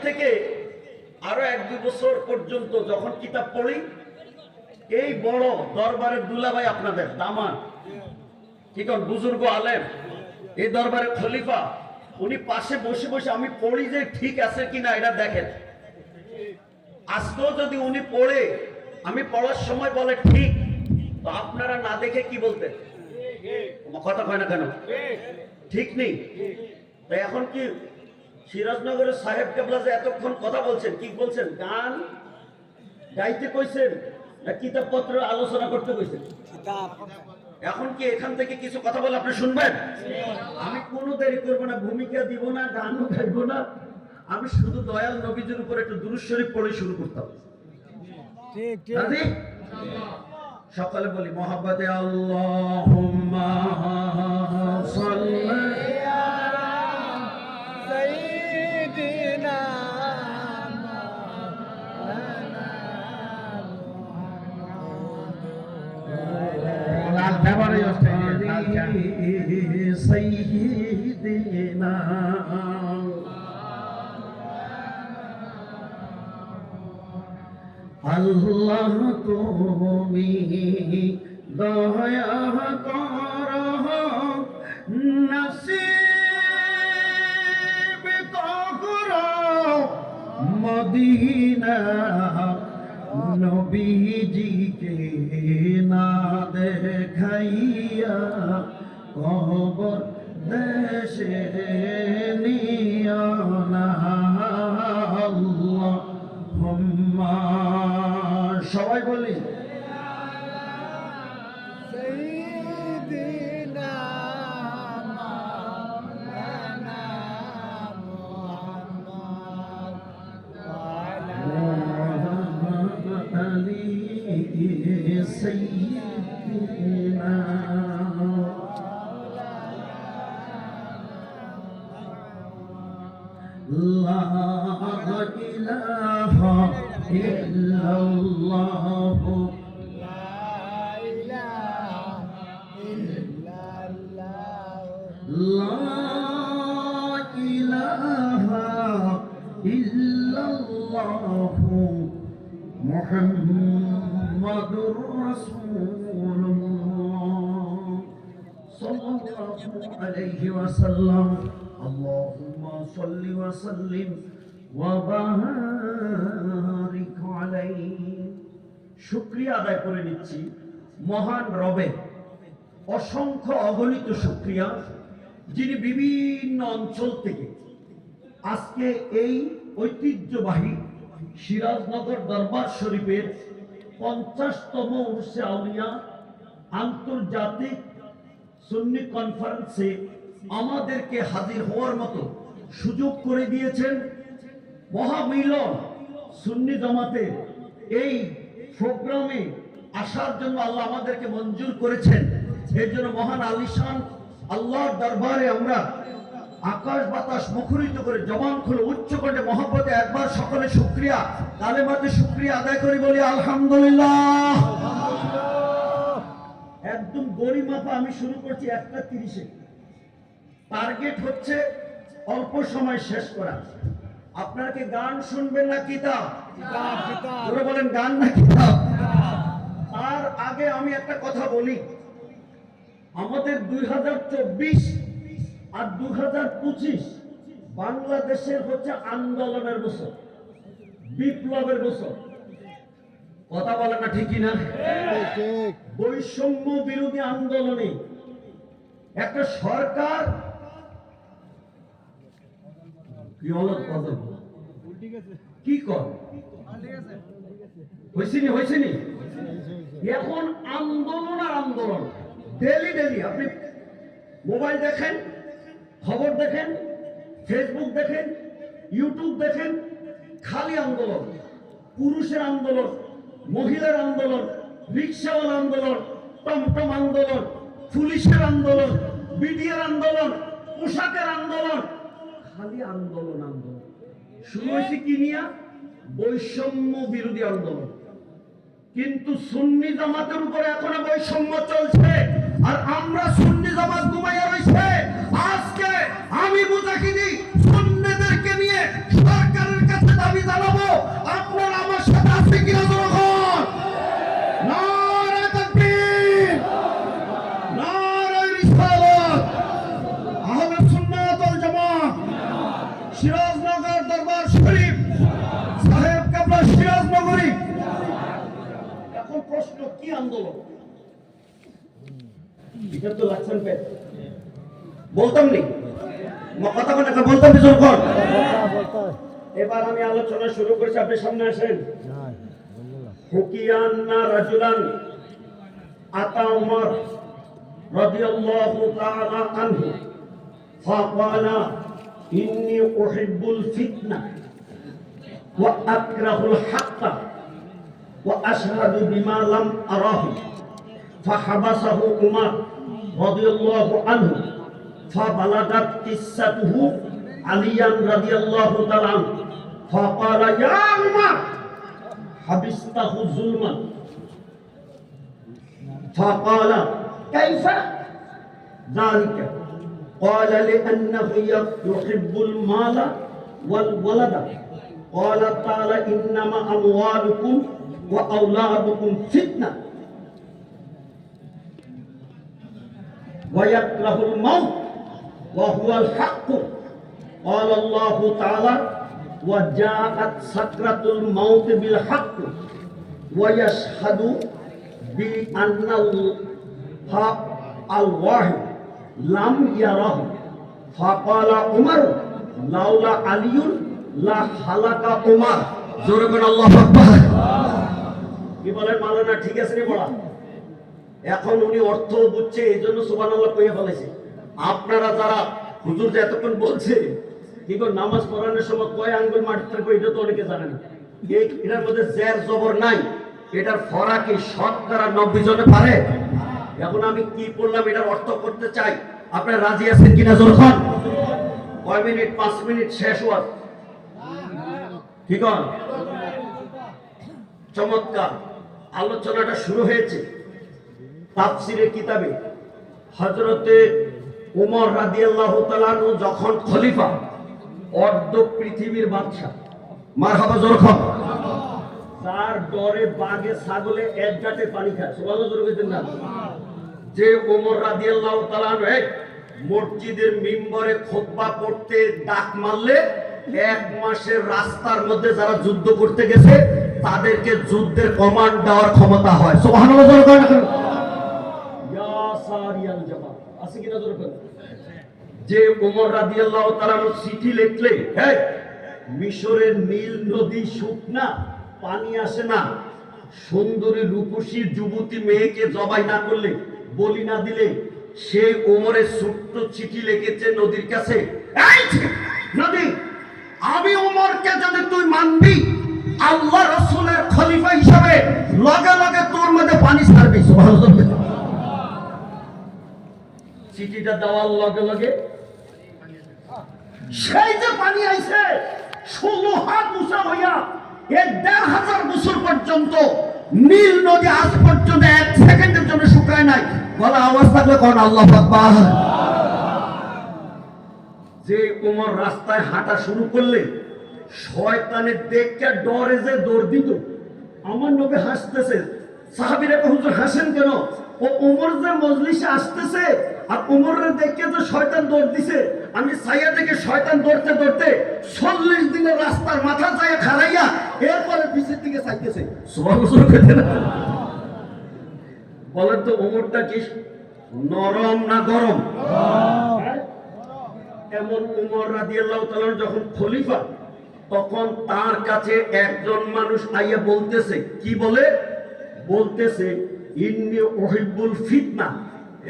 থেকে আরো 1-2 বছর পর্যন্ত যখন কিতাব পড়ি, এই বড় দরবারের দুলাভাই আপনাদের দামান, ঠিক আছে, বুজুর্গ আলেম, এই দরবারের খলিফা, উনি পাশে বসে বসে আমি পড়ি যে ঠিক আছে কিনা এটা দেখেন। আজকেও যদি উনি পড়ে আমি পড়ার সময় বলে ঠিক, তো আপনারা না দেখে কি বলতেন? কথা কয় না কেন? ঠিক নেই। তাই এখন কি সিরাজনগরের সাহেব কেবলা যে এতক্ষণ কথা বলছেন, কি বলছেন? গান গাইতে কইছেন না কিতাবপত্র আলোচনা করতে কইছেন? এখন কি এখান থেকে কিছু কথা বলে আপনি শুনবেন? আমি কোনো দেরি করবো না, ভূমিকা দিব না, গানও গাইবো না, আমি শুধু দয়াল নবীজির উপর একটু দুরূদ শরীফ পড়ে শুরু করতাম। ঠিক ঠিক। সকালে বলি মোহাব্বতে আল্লাহুম্মা সাল্লি আলা সাইয়্যিদিনা সাইয়্যিদিনা আল্লাহ তুমি দয়া করো নসিব করো মদিনা নবীজিকে না দেখাইয়া কবর দেশে নিয়া না আল্লাহুম্মা সবাই বলি সাইয়্যিদিনা মাওলানা মুহাম্মদ ওয়া আলি সাইয়্যিদিনা লা ইলাহা ইল্লাল্লাহ লা ইলাহা ইল্লাল্লাহ লা ইলাহা ইল্লাল্লাহ মুহাম্মাদুর রাসূলুল্লাহ সাল্লাল্লাহু আলাইহি ওয়াসাল্লাম। আল্লাহুম্মা সাল্লি ওয়া সাল্লিম ওয়া বারিক আলাইহি। শুকরিয়া আদায় করে নিচ্ছি মহান রবের, অসংখ্য অগণিত শুকরিয়া, যিনি বিভিন্ন অঞ্চল থেকে আজকে এই ঐতিহ্যবাহী সিরাজনগর দরবার শরীফের 50তম উরসে আউলিয়া আন্তর্জাতিক সুন্নি কনফারেন্সে আমাদেরকে হাজির হওয়ার মতো সুযোগ করে দিয়েছেন। মহামিলন সুন্নি জামাতের এই প্রোগ্রামে আসার জন্য আল্লাহ আমাদেরকে মঞ্জুর করেছেন। এর জন্য মহান আলিশান আল্লাহর দরবারে আমরা আকাশ বাতাস মুখরিত করে জবান খুলে উচ্চ করে মহব্বতে একবার সকলে শুকরিয়া কালেমাতে শুকরিয়া আদায় করি, বলি আলহামদুলিল্লাহ। একদম গরিমাপা আমি শুরু করছি 1:30-এ। টার্গেট হচ্ছে অল্প সময় শেষ করা। আপনারা কি গান শুনবেন না কিতাব? ওরা বলেন গান না কিতাব? তার আগে আমি একটা কথা বলি, আমাদের 2024 আর 2025 বাংলাদেশের হচ্ছে আন্দোলনের বছর, বিপ্লবের বছর। কথা বলে না ঠিকই না? বৈষম্য বিরোধী আন্দোলনে একটা সরকার কি করে হয়েছেনি এখন আন্দোলন আর আন্দোলন। ডেলি ডেলি আপনি মোবাইল দেখেন, খবর দেখেন, ফেসবুক দেখেন, ইউটিউব দেখেন, খালি আন্দোলন। পুরুষের আন্দোলন, মহিলার আন্দোলন, রিক্সাওয়ালা আন্দোলন, টমটম আন্দোলন, পুলিশের আন্দোলন, বিডিআর আন্দোলন, পোশাকের আন্দোলন, খালি আন্দোলন আন্দোলন। শুরু হয়েছে কি নিয়ে? বৈষম্য বিরোধী আন্দোলন। কিন্তু সুন্নি জামাতের উপরে এখনো বৈষম্য চলছে, আর আমরা সুন্নি জামাত ঘুমাইয়া রয়েছে। আজকে আমি মুজাহিদি সুন্নিদেরকে নিয়ে সরকারের সিরাজনগর দরবার শরীফ সাহেব কাবলা সিরাজনগরী। এখন প্রশ্ন, কি আন্দোলন? এটা তো লাগছেন পেট বলতাম নি কথা বলে বলতাম যখন। এবার আমি আলোচনা শুরু করেছি, আপনি সামনে আসেন। হুকিয়ান্না রাজুলান আতা উমর রাদিয়াল্লাহু তাআলা আনহু ফাকালা ইন্নী উহিব্বুল ফিতনা ওয়া আকরাহুল হাক্কা ওয়া আশহাদু বিমা লাম আরাহু ফাহাবাসাহু উমর রাদিয়াল্লাহু আনহু ফাবালাগাত কিসসাতুহু আলিয়ান রাদিয়াল্লাহু তাআলা আনহু ফাকালা ইয়া উমর হাবিস্তাহু যুলমান ফাকালা কাইফা যালিকা قال لأنه يحب المال والولد قال تعالى إنما أموالكم وأولادكم فتنة ويكره الموت وهو الحق قال الله تعالى وجاءت سكرة الموت بالحق ويشهد بأن الواحد লাম ইয়ারাহু ফাকালা উমর লাউলা আলিয়ুন লা হালাকা উমর। জোরে বলেন আল্লাহু আকবার। কি বলেন মাওলানা, ঠিক আছে রে বড়া? এখন উনি অর্থ বুঝছে, এইজন্য সুবহানাল্লাহ কইয়া ফেলেছে। আপনারা যারা হুজুর যে এতক্ষণ বলছে কি গো নামাজ পড়ানোর সময় কয় আঙ্গুল মাটিতে রাখবো এটা তো অনেকে জানে না। এটার মধ্যে জের জবর নাই, এটার ফরাকি শতকরা 90 জনে পারে। এখন আমি কি বললাম এটার অর্থ করতে চাই, আপনারা রাজি আছেন কিনা? যখন কয় মিনিট, 5 মিনিট শেষ হওয়ার ঠিক আছে। চমৎকার আলোচনাটা শুরু হয়েছে তাফসিরের কিতাবে। হযরতে ওমর রাদিয়াল্লাহু তাআলা আনহু যখন খলিফা, অর্ধ পৃথিবীর বাদশা, মারহাবা যখন, তার ডরে বাঘে ছাগলে এক গাঁটে পানি খায়। সুবহানাল্লাহ জোরে বলতেন না? যে ওমর রাদিয়াল্লাহু তাআলা মসজিদের মিম্বরে খুতবা পড়তে ডাক মারলে 1 মাসের রাস্তার মধ্যে যারা যুদ্ধ করতে গেছে তাদেরকে যুদ্ধের কমান্ড দেওয়ার ক্ষমতা হয়। সুবহানাল্লাহ জোরে বলেন ইয়া সারিয়াল জাবাল। আছে কিনা জোরে বলেন? যে ওমর রাদিয়াল্লাহু তাআলা চিঠি লিখলে, মিশরের নীল নদী শুকনা, পানি আসে না, সুন্দরী রূপসী যুবতী মেয়েকে জবাই না করলে, বলি না দিলে, সে ওমরের ছোট্ট চিঠি লিখেছে নদীর কাছে, এই নদী, আমি ওমরকে যদি তুই মানবি আল্লাহ রাসূলের খলিফা হিসাবে, লগে লগে তোর মধ্যে পানি ছাড়বি। সুবহানাল্লাহ। চিঠিটা দেওয়ার লগে লগে সেই যে পানি আইছে 16 হাত উঁচা হইয়া 1500 বছর পর্যন্ত নীল নদী আজ পর্যন্ত 1 সেকেন্ডের জন্য শুকায় নাই। বলা আওয়াজ থাকলে কোন আল্লাহু আকবার। যে ওমর রাস্তায় হাঁটা শুরু করলে শয়তানের দেখে ডরে যে দৌড় দিত। আমার নবী হাসতেছে, সাহাবীরা কয় হুজুর হাসেন কেন? ও ওমর যে মজলিসে আসতেছে আর ওমরের দেখে যে শয়তান দৌড় দিছে, আমি ছায়া থেকে শয়তান দৌড়তে দৌড়তে 40 দিনের রাস্তার মাথা যায় খাড়াইয়া এরপরে পিছের দিকে চাইতেছে। সুবহানাল্লাহ। বলেন তো ওমরটা কি নরম না গরম? এমন ওমর রাদিয়াল্লাহু তাআলা যখন খলিফা, তখন তার কাছে একজন মানুষ আইয়া বলতেছে, কি বলে? বলতেছে ইন্নী উহিব্বুল ফিতনা।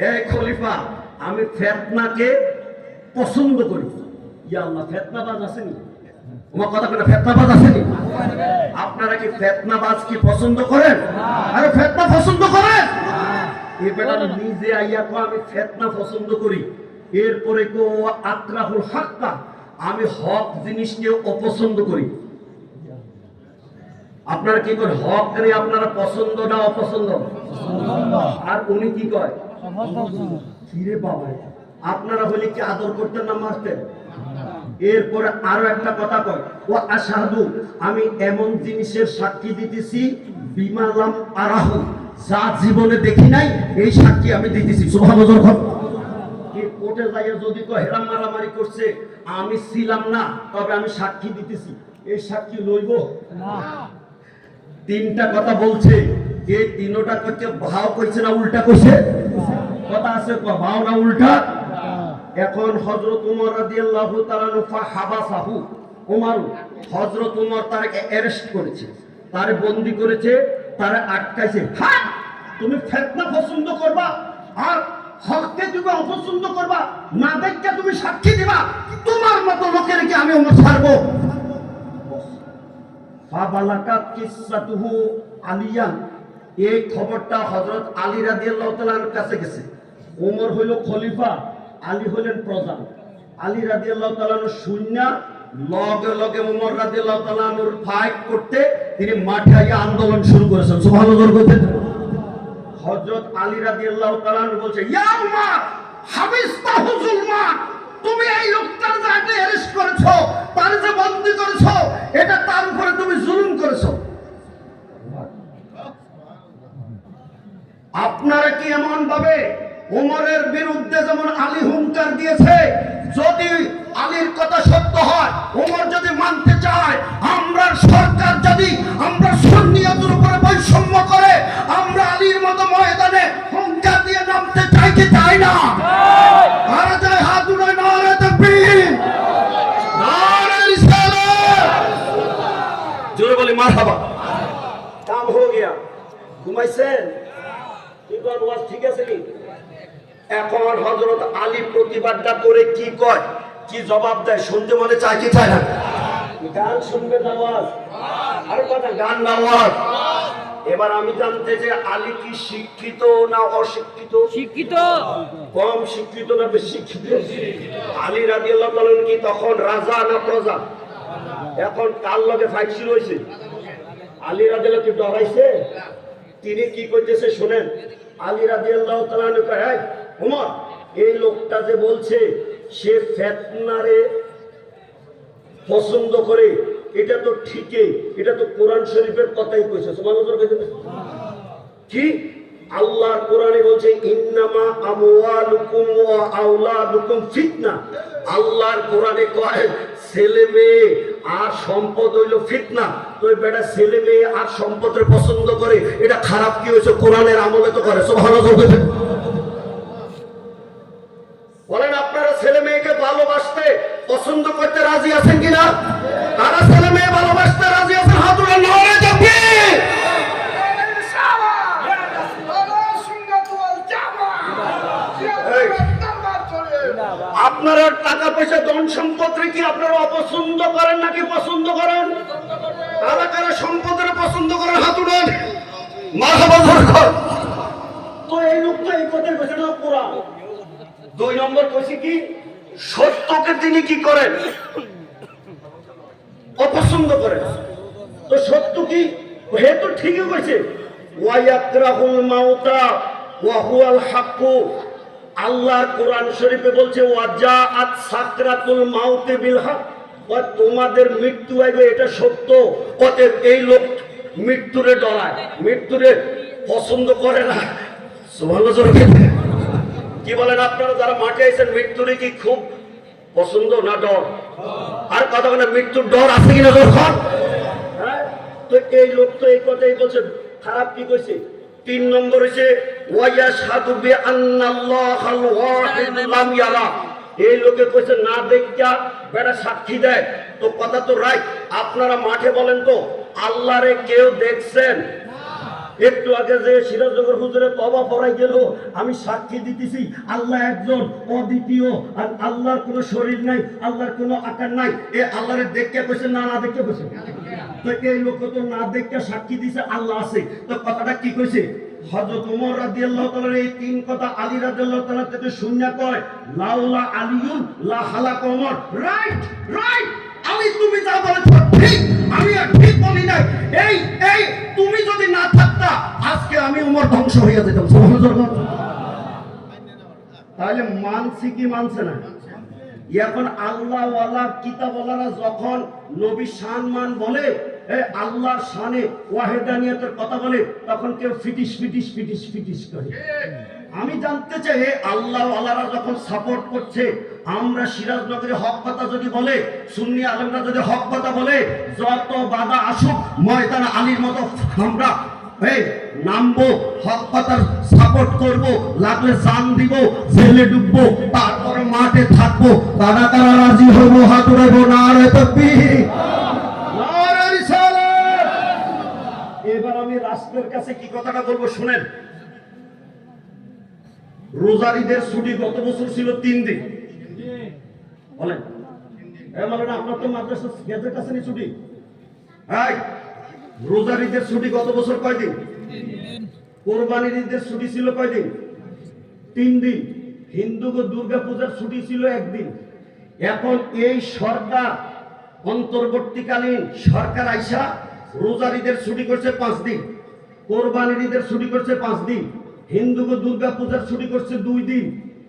এই খলিফা, আমি ফিতনাকে পছন্দ করি। ইয়া আল্লাহ, ফিতনাবাজ আসেনি? তোমার কথা বলে ফিতনাবাজ আসেনি? আপনারা কি ফিতনাবাজ কি পছন্দ করেন? আরে ফিতনা পছন্দ করেন? এই বেটা নিজে আইয়া কো আমি ফিতনা পছন্দ করি, এরপরে কো আক্রাহুল হাক্কা, আমি হক জিনিসকে অপছন্দ করি। আপনারা কি করেন? হক রে আপনারা পছন্দ না অপছন্দ? আর উনি কি কয়? কিরে বাবা, আপনারা হলে কি আদর করতেন না মারতেন? এরপরে আরো একটা কথা কয়, ও আশহাদু, আমি এমন জিনিসের সাক্ষী দিতেছি বিমা লাম আরাহু, যা জীবনে দেখি নাই এই সাক্ষী আমি দিতেছি। সুবহানাল্লাহ। কোর্টে যাইয়া যদি কয় হেরা মারামারি করছে, আমি ছিলাম না, তবে আমি সাক্ষী দিতেছি, এই সাক্ষী লইব না। তিনটা কথা বলছে, এই তিনটা করতে ভাও কইছে না উল্টা কইছে? কথা আছে, ভাও না উল্টা? এখন হযরত ওমর রাদিয়াল্লাহু তাআলা ফাহাবাসাহু, ওমর হযরত ওমর তাকে অ্যারেস্ট করেছে, তারে বন্দী করেছে, তারে আটকাইছে। হ্যাঁ, তুমি ফিতনা পছন্দ করবা আর হককে তুমি অপছন্দ করবা, না দেখে তুমি সাক্ষী দিবা, তোমার মতো লোকের কি আমি ওমর ছাড়বো? ফাবালাকাত কিসসাতুহু আলিয়ান, এই খবরটা হযরত আলী রাদিয়াল্লাহু তাআলার কাছে গেছে। ওমর হইল খলিফা, আলী হলেন প্রধান। আলী রাদিয়াল্লাহু তাআলা শূন্য লগে লগে ওমর রাদিয়াল্লাহু তাআলার ফাইট করতে তিনি মাঠে আইয়া আন্দোলন শুরু করেছেন। সুবহানাল্লাহ বলতেন। হযরত আলী রাদিয়াল্লাহু তাআলা বলছে, ইয়া উমর হাবিসতাহু যুলমা, তুমি এই লোকটার যাকে অ্যারেস্ট করেছো, তার যে বন্দী করেছো, এটা তার উপরে তুমি জুলুম করেছো। আপনারা কি এমন ভাবে ওমরের বিরুদ্ধে যেমন আলী হুঙ্কার দিয়েছে, যদি আলীর কথা সত্য হয়, ওমর যদি মানতে চায়, আমরা সরকার যদি আমরা সুন্নিয়তের উপরে বৈষম্য করে আমরা আলীর মতো ময়দানে হুঙ্কার দিয়ে নামতে চাই কি চাই না? আর যায় হাত উঠায়, নারে তাকবীর, নারে রিসালাত, জোরে বলি মারহাবা। কাম হয়ে গিয়া, ঘুমাইছেন? ঠিক আছে কি? এখন হযরত আলী প্রতিবাদটা করে কি কয়, কি জবাব দেয় শুনতে মনে চায় কি চায় না? গান শুনবে আওয়াজ, আর কথা গান আওয়াজ। এবার আমি জানতে যে আলী কি শিক্ষিত না অশিক্ষিত? শিক্ষিত। কম শিক্ষিত না বেশি শিক্ষিত? আলী রাদিয়াল্লাহু তাআলা কি তখন রাজা না প্রজা? এখন কার লগে ফাইট শুরু হয়েছে? আলী রাদিয়াল্লাহু কি ডরাইছে? তিনি কি করতেছে শুনেন। আলী রাদিয়াল্লাহু তাআলা কয়, ওমর এই লোকটা যে বলছে সে ফিতনারে পছন্দ করে, এটা তো ঠিকই, এটা তো কোরআন শরীফের কথাই কইছে। সুবহানাল্লাহ কইছে কি? আল্লাহর কোরআনে বলছে ইন্নামা আমওয়ালুকুম ওয়া আওলাদুকুম ফিতনা। আল্লাহর কোরআনে কয় ছেলে মেয়ে আর সম্পদ হইল ফিতনা। তো বেটা ছেলে মেয়ে আর সম্পদের পছন্দ করে, এটা খারাপ কি হয়েছে? কোরআনের আমলে তো করে। সুবহানাল্লাহ বলেন, আপনারা ছেলে মেয়েকে ভালোবাসতে পছন্দ করতে রাজি আছেন কিনা? তারা ছেলে মেয়ে ভালোবাসতে রাজি আছেন? হাত উঠান, নারে তাকবীর। আপনারা টাকা পয়সা ধন সম্পদ কি আপনারা অপছন্দ করেন নাকি পছন্দ করেন? কারা কারা সম্পদের পছন্দ করেন? হাত উঠান, মারহাবা বরকত। তো এই লোক তো এই কথাই কইছে না কোরআন। দুই নম্বর কইছে কি? সত্যকে তিনি কি করেন? অপছন্দ করেন। তো সত্য কি? হে তো ঠিকই কইছে, ওয়া ইয়াকরাহুল মাউতা ওয়া হুয়াল হক। আল্লাহর কোরআন শরীফে বলছে ওয়াজাআত সাকরাতুল মাউতি বিল হক, ওয়া তোমাদের মৃত্যু আইবে, এটা সত্য। অতএব এই লোক মৃত্যুরে ডরায়, মৃত্যুরে পছন্দ করে না। সুবহানাল্লাহ। কি বলেন আপনারা যারা মাঠে আছেন, মৃত্যুরে কি খুব পছন্দ না ডর? আর কথা বলে মৃত্যুর ডর আছে কিনা? হ্যাঁ, তো এই লোক তো এই কথাই বলছে। খারাপ কি কইছে? তিন নম্বর হইছে ওয়ায়াশহাদু বিআন্নাল্লাহাল ওয়াহিদ লাম ইয়ারা। এই লোকে কইছে না দেখা বেটা সাক্ষী দেয়। তো কথা তো রাইট। আপনারা মাঠে বলেন তো আল্লাহরে কেউ দেখছেন? একটু আগে যে সিরাজনগর হুজুরে তওবা পড়াই গেল, আমি সাক্ষী দিতেছি আল্লাহ একজন, অদ্বিতীয়, আর আল্লাহর কোনো শরীর নাই, আল্লাহর কোনো আকার নাই। এ আল্লাহরে দেখে কইছে না, না দেখে কইছে? তো এই লোক তো না দেখে সাক্ষী দিছে আল্লাহ আছে। তো কথাটা কি কইছে? হযরত ওমর রাদিয়াল্লাহু তাআলার এই তিন কথা আলী রাদিয়াল্লাহু তাআলা থেকে শুনিয়া কয় লাউলা আলিয়ুন লা হালাক ওমর। Right, right. আমি তুমি যা বলেছ ঠিক, আমি আর ঠিক বলি নাই। এই এই তুমি যদি না থাকতা আজকে আমি ওমর ধ্বংস হইয়া যেতাম। সুবহানাল্লাহ। তাহলে মানছি কি মানছে না? এখন আল্লাহ ওয়ালা কিতাবওয়ালারা যখন নবী সম্মান বলে, আল্লাহর শানে ওয়াহিদানিয়তের কথা বলে, তখন কেউ ফিটিস ফিটিস ফিটিস ফিটিস করে। আমি জানতে চাই আল্লাহ আল্লাহরা যখন সাপোর্ট করছে, আমরা সিরাজনগরে হক কথা যদি বলে, সুন্নি আলেমরা যদি হক কথা বলে, যত বাধা আসুক ময়দান আলীর মতো আমরা নামবো, হক কথার সাপোর্ট করব, লাগলে জান দিব, জেলে ডুববো, তারপর মাঠে থাকবো। কারা কারা রাজি হবো? হাত উঠাবো। নারে তাকবীর, নারে রিসালাত। এবার আমি রাষ্ট্রের কাছে কি কথাটা বলবো শুনেন। রোজারিদের ছুটি গত বছর ছিল 3 দিন, বলেন মানে আপনার তো মাদ্রাসা গেজেট আছে নি ছুটি? রোজারিদের ছুটি গত বছর কয়দিন? কোরবানির ঈদের ছুটি ছিল কয়দিন? 3 দিন। হিন্দু দুর্গা পূজার ছুটি ছিল 1 দিন। এখন এই সরকার, অন্তর্বর্তীকালীন সরকার আইসা রোজার ঈদের ছুটি করছে 5 দিন, কোরবানির ঈদের ছুটি করছে 5 দিন, হিন্দু দুর্গা পূজার ছুটি করছে 2 দিন।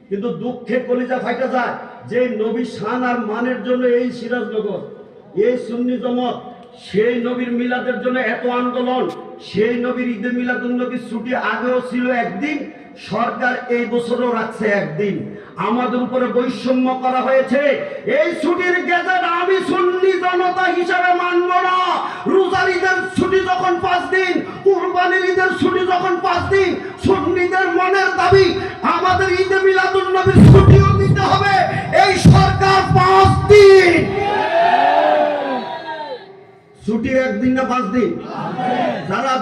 কিন্তু দুঃখে কলিজা ফাইটা যায় যে নবী শান আর মানের জন্য এই সিরাজনগর, এই সুন্নি জমাত, সেই নবীর মিলাদের জন্য এত আন্দোলন, সেই নবীর ঈদে মিলাদুন নবীর ছুটি আগেও ছিল 1 দিন, সরকার এই বছরও রাখছে 1 দিন। আমাদের উপরে বৈষম্য করা হয়েছে। এই ছুটির গেজেট আমি সুন্নি জনতা হিসাবে মানব না। রোজার ঈদের ছুটি যখন 5 দিন, কুরবানির ঈদের ছুটি যখন 5 দিন, সুন্নিদের মনের দাবি আমাদের ঈদে মিলাদুন নবীর ছুটিও দিতে হবে। এই সরকার 5 দিন ছুটি, 1 দিন না 5 দিন? যারা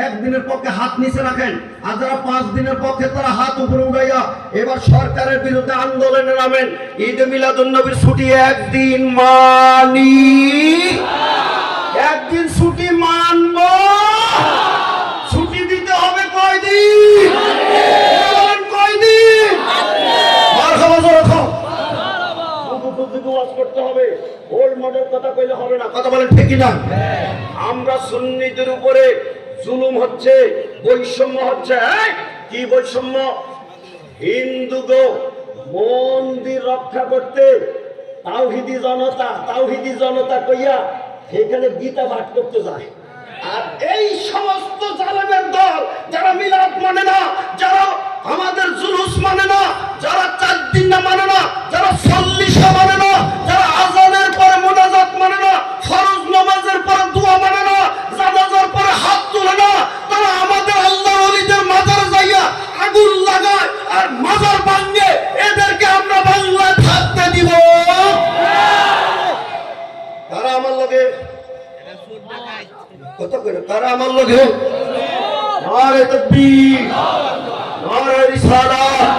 1 দিনের পক্ষে হাত নিচে রাখেন, আর যারা 5 দিনের পক্ষে তারা হাত উপরে উঠাইয়া এবার সরকারের বিরুদ্ধে আন্দোলনে নামেন। ঈদ মিলাদুন নবীর ছুটি 1 দিন মানি, 1 দিন ছুটি মানব। ছুটি দিতে হবে কয়দিন? কয়দিন? করতে হবে, ওল্ড মডেল কথা কইলে হবে না। কথা বলেন ঠিক না? আমরা সুন্নিদের উপরে জুলুম হচ্ছে, বৈষম্য হচ্ছে। কি বৈষম্য? হিন্দুগো মন্দির রক্ষা করতে তাওহীদি জনতা কইয়া সেখানে গীতা পাঠ করতে যায়। আর এই সমস্ত জালেমের দল যারা মিলাদ মানে না, যারা আমাদের জুলুস মানে না, যারা 4 দিন না মানে না, যারা 40 মানে না, যারা আযানের পরে মুনাজাত মানে না, ফরজ নামাজের পরে দোয়া মানে না, জানাজার পরে হাত তোলে না, তারা আমাদের আল্লাহর ওলিদের মাজারে যাইয়া আগুন লাগায় আর মাজার ভাঙে। এদেরকে আমরা বাংলায় থাকতে দিব? তারা আমার লগে কত করে, তারা আমার লগে নারে তাকবীর, নারে রিসালাত।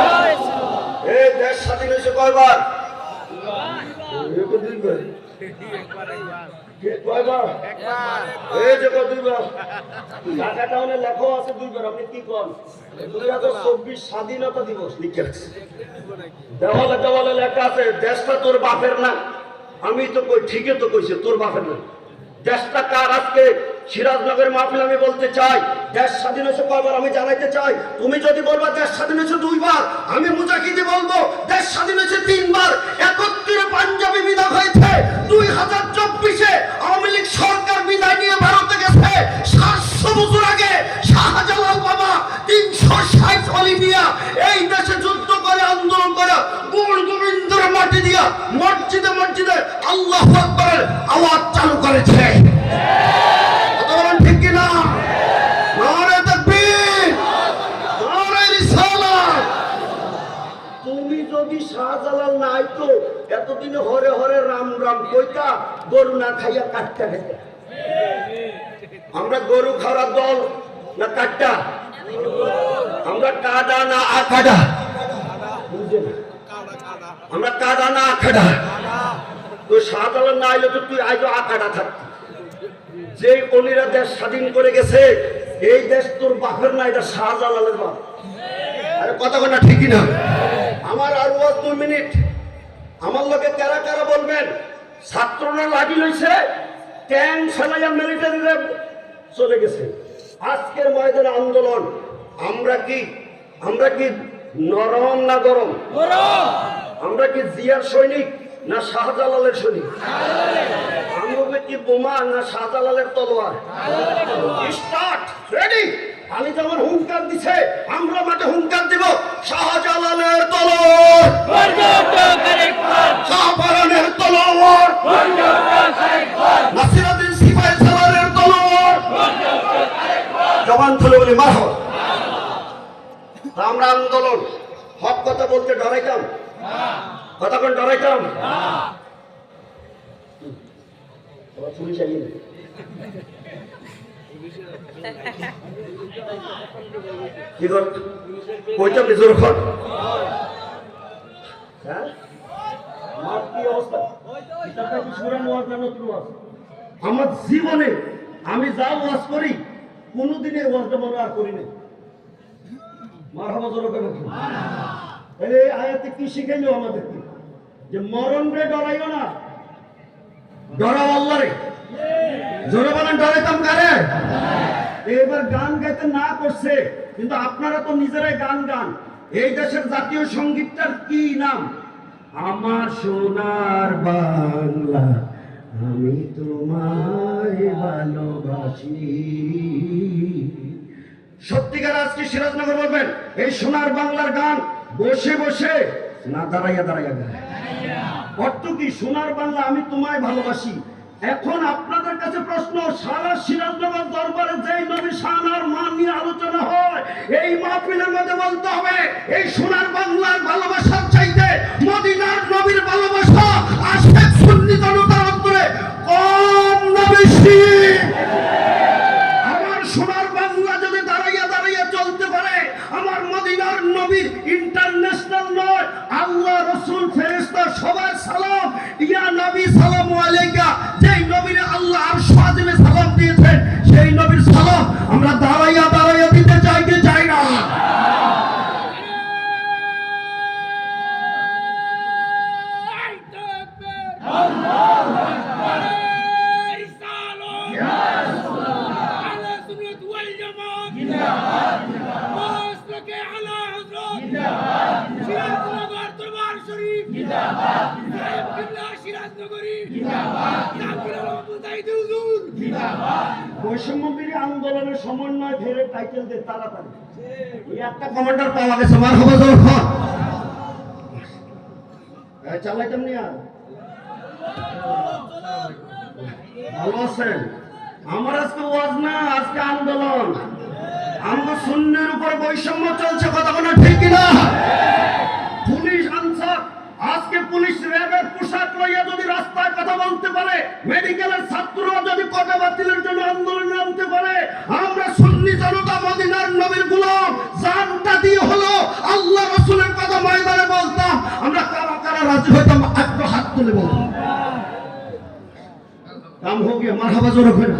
এই দেশ স্বাধীন হয়েছে কয়বার? কয়বার? এই যে 2বার। ঢাকা টাউনে লেখা আছে 2বার। আপনি কি কন? 2024 স্বাধীনতা দিবস লিখে রাখছে, দেওয়ালে দেওয়ালে লেখা আছে দেশটা তোর বাপের না। আমি তো কই ঠিকই তো কইছে, তোর বাপের না। দেশটা কার? আজকে সিরাজনগরের মাহফিল আমি বলতে চাই, দেশ স্বাধীন হয়েছে কয়বার আমি জানাইতে চাই। তুমি যদি বলবা দেশ স্বাধীন হয়েছে 2বার, আমি মুজাহিদি বলবো দেশ স্বাধীন হয়েছে 3বার। 71 পাঞ্জাবি বিধান হয়েছে, 2024-এ আওয়ামী লীগ সরকার বিদায় নিয়ে ভারতে গেছে। 700 বছর আগে শাহজালাল বাবা 360 অলি নিয়া এই দেশে যুদ্ধ করে, আন্দোলন করে, গুণ গোবিন্দের মাটি দিয়া মসজিদে মসজিদে আল্লাহু আকবারের আওয়াজ চালু করেছে। ঠিক কিনা? নারে তাকবীর, নারে রিসালাত। তুমি যদি শাহজালাল না আইতো, এতদিনে হরে হরে রাম রাম কইতা, গরু না খাইয়া কাটটা খেতে। আমরা গরু খাওয়ার দল না কাটটা? আমরা কাদা না আখাড়া? আমরা কাদা না আখাড়া? তো শাহজালাল না আইলে তো তুই আইতো আখাড়া থাকতি। যে অলিরা দেশ স্বাধীন করে গেছে, এই দেশ তোর বাপের না, এটা শাহজালালের বাপ। আরে কথা বলা ঠিকই না? আমার আর 2 মিনিট। আমার লোকে কারা কারা বলবেন ছাত্ররা লাঠি লইছে, ট্যাঙ্ক ফেলাইয়া মিলিটারিরা চলে গেছে। আজকের ময়দানে আন্দোলন, আমরা কি নরম না গরম? আমরা কি জিয়ার সৈনিক না শাহজালালের সৈনিক? আমরা কি বোমা না শাহজালালের তলোয়ার? Start, ready. আলী যেমন হুঙ্কার দিছে, আমরা মাঠে হুঙ্কার দিব। শাহজালালের তলোয়ার, শাহপরানের তলোয়ার, নাসিরউদ্দিন সিপাহী সালারের তলোয়ার। জবান খুলে বলি মারহাবা। আমরা আন্দোলন হক কথা বলতে ডরাইতাম? কথা কোন ডরাইতাম? পুলিশ আইন কি কর কইটা বিজোর কর। হ্যাঁ আমার কি অবস্থা? কিতাবটা কি সূরা ওয়াজ না নতুন ওয়াজ? আমার জীবনে আমি যা ওয়াজ করি কোনোদিন এই ওয়াজটা মনে আর করি নাই। মারহাবা জোরে করে বলুন। এই আয়াতে কি শিখাইলো আমাদেরকে? যে মরণ রে ডরাইও না, ডরাও আল্লাহরে। জোরে বলেন ডরাইতাম কারে? এবার গান গাইতে না করছে, কিন্তু আপনারা তো নিজেরাই গান গান। এই দেশের জাতীয় সঙ্গীতটার কি নাম? আমার সোনার বাংলা আমি তোমায় ভালোবাসি। সত্যিকার আজকে সিরাজনগর বলবেন এই সোনার বাংলার গান বসে বসে না দাঁড়াইয়া দাঁড়াইয়া গায়। অর্থ কি? সোনার বাংলা আমি তোমায় ভালোবাসি। এখন আপনাদের কাছে প্রশ্ন, সারা সিরাজনগর দরবারে যেই নবী শানার মান নিয়ে আলোচনা হয়, এই মাহফিলের মধ্যে বলতে হবে এই সোনার বাংলার ভালোবাসার চাইতে মদিনার নবীর ভালোবাসা আশিক সুন্নি জনতার অন্তরে কম না বেশি? আমার সোনার বাংলা যদি দাঁড়াইয়া দাঁড়াইয়া চলতে পারে, আমার মদিনার নবীর ইন্টারন্যাশনাল নয়, আল্লাহ রাসূল ফেরেশতা সবার সালাম, ইয়া নবী সালামু আলাইকা, যেই নবীর আল্লাহ আরশ আজিমে সালাম দিয়েছেন, সেই নবীর সালাম আমরা দাঁড়াইয়া দাঁড়াইয়া দিতে চাই কি চাই না? বৈষম্যবিরোধী আন্দোলনের সমন্বয় ধরে টাইটেল দিয়ে তাড়াতাড়ি একটা কমান্ডার পাওয়া গেছে। মারহাবা জোরে খান। চালাইতাম নি আর ভালো আছেন? আমার আজকে ওয়াজ না, আজকে আন্দোলন। আমরা সুন্নির উপর বৈষম্য চলছে, কথা বলা ঠিক না? পুলিশ আনসার আজকে পুলিশ র্যাবের পোশাক লইয়া যদি রাস্তায় কথা বলতে পারে, মেডিকেলের ছাত্ররা যদি কোটা বাতিলের জন্য আন্দোলন নামতে পারে, আমরা সুন্নি জনতা মদিনার নবীর গোলাম জানটা দিয়ে হলো আল্লাহ রাসূলের কথা ময়দানে বলতাম, আমরা কারা কারা রাজি হইতাম একটু হাত তুলে বলতাম। কাম হো গিয়া মারহাবা জোরে করে।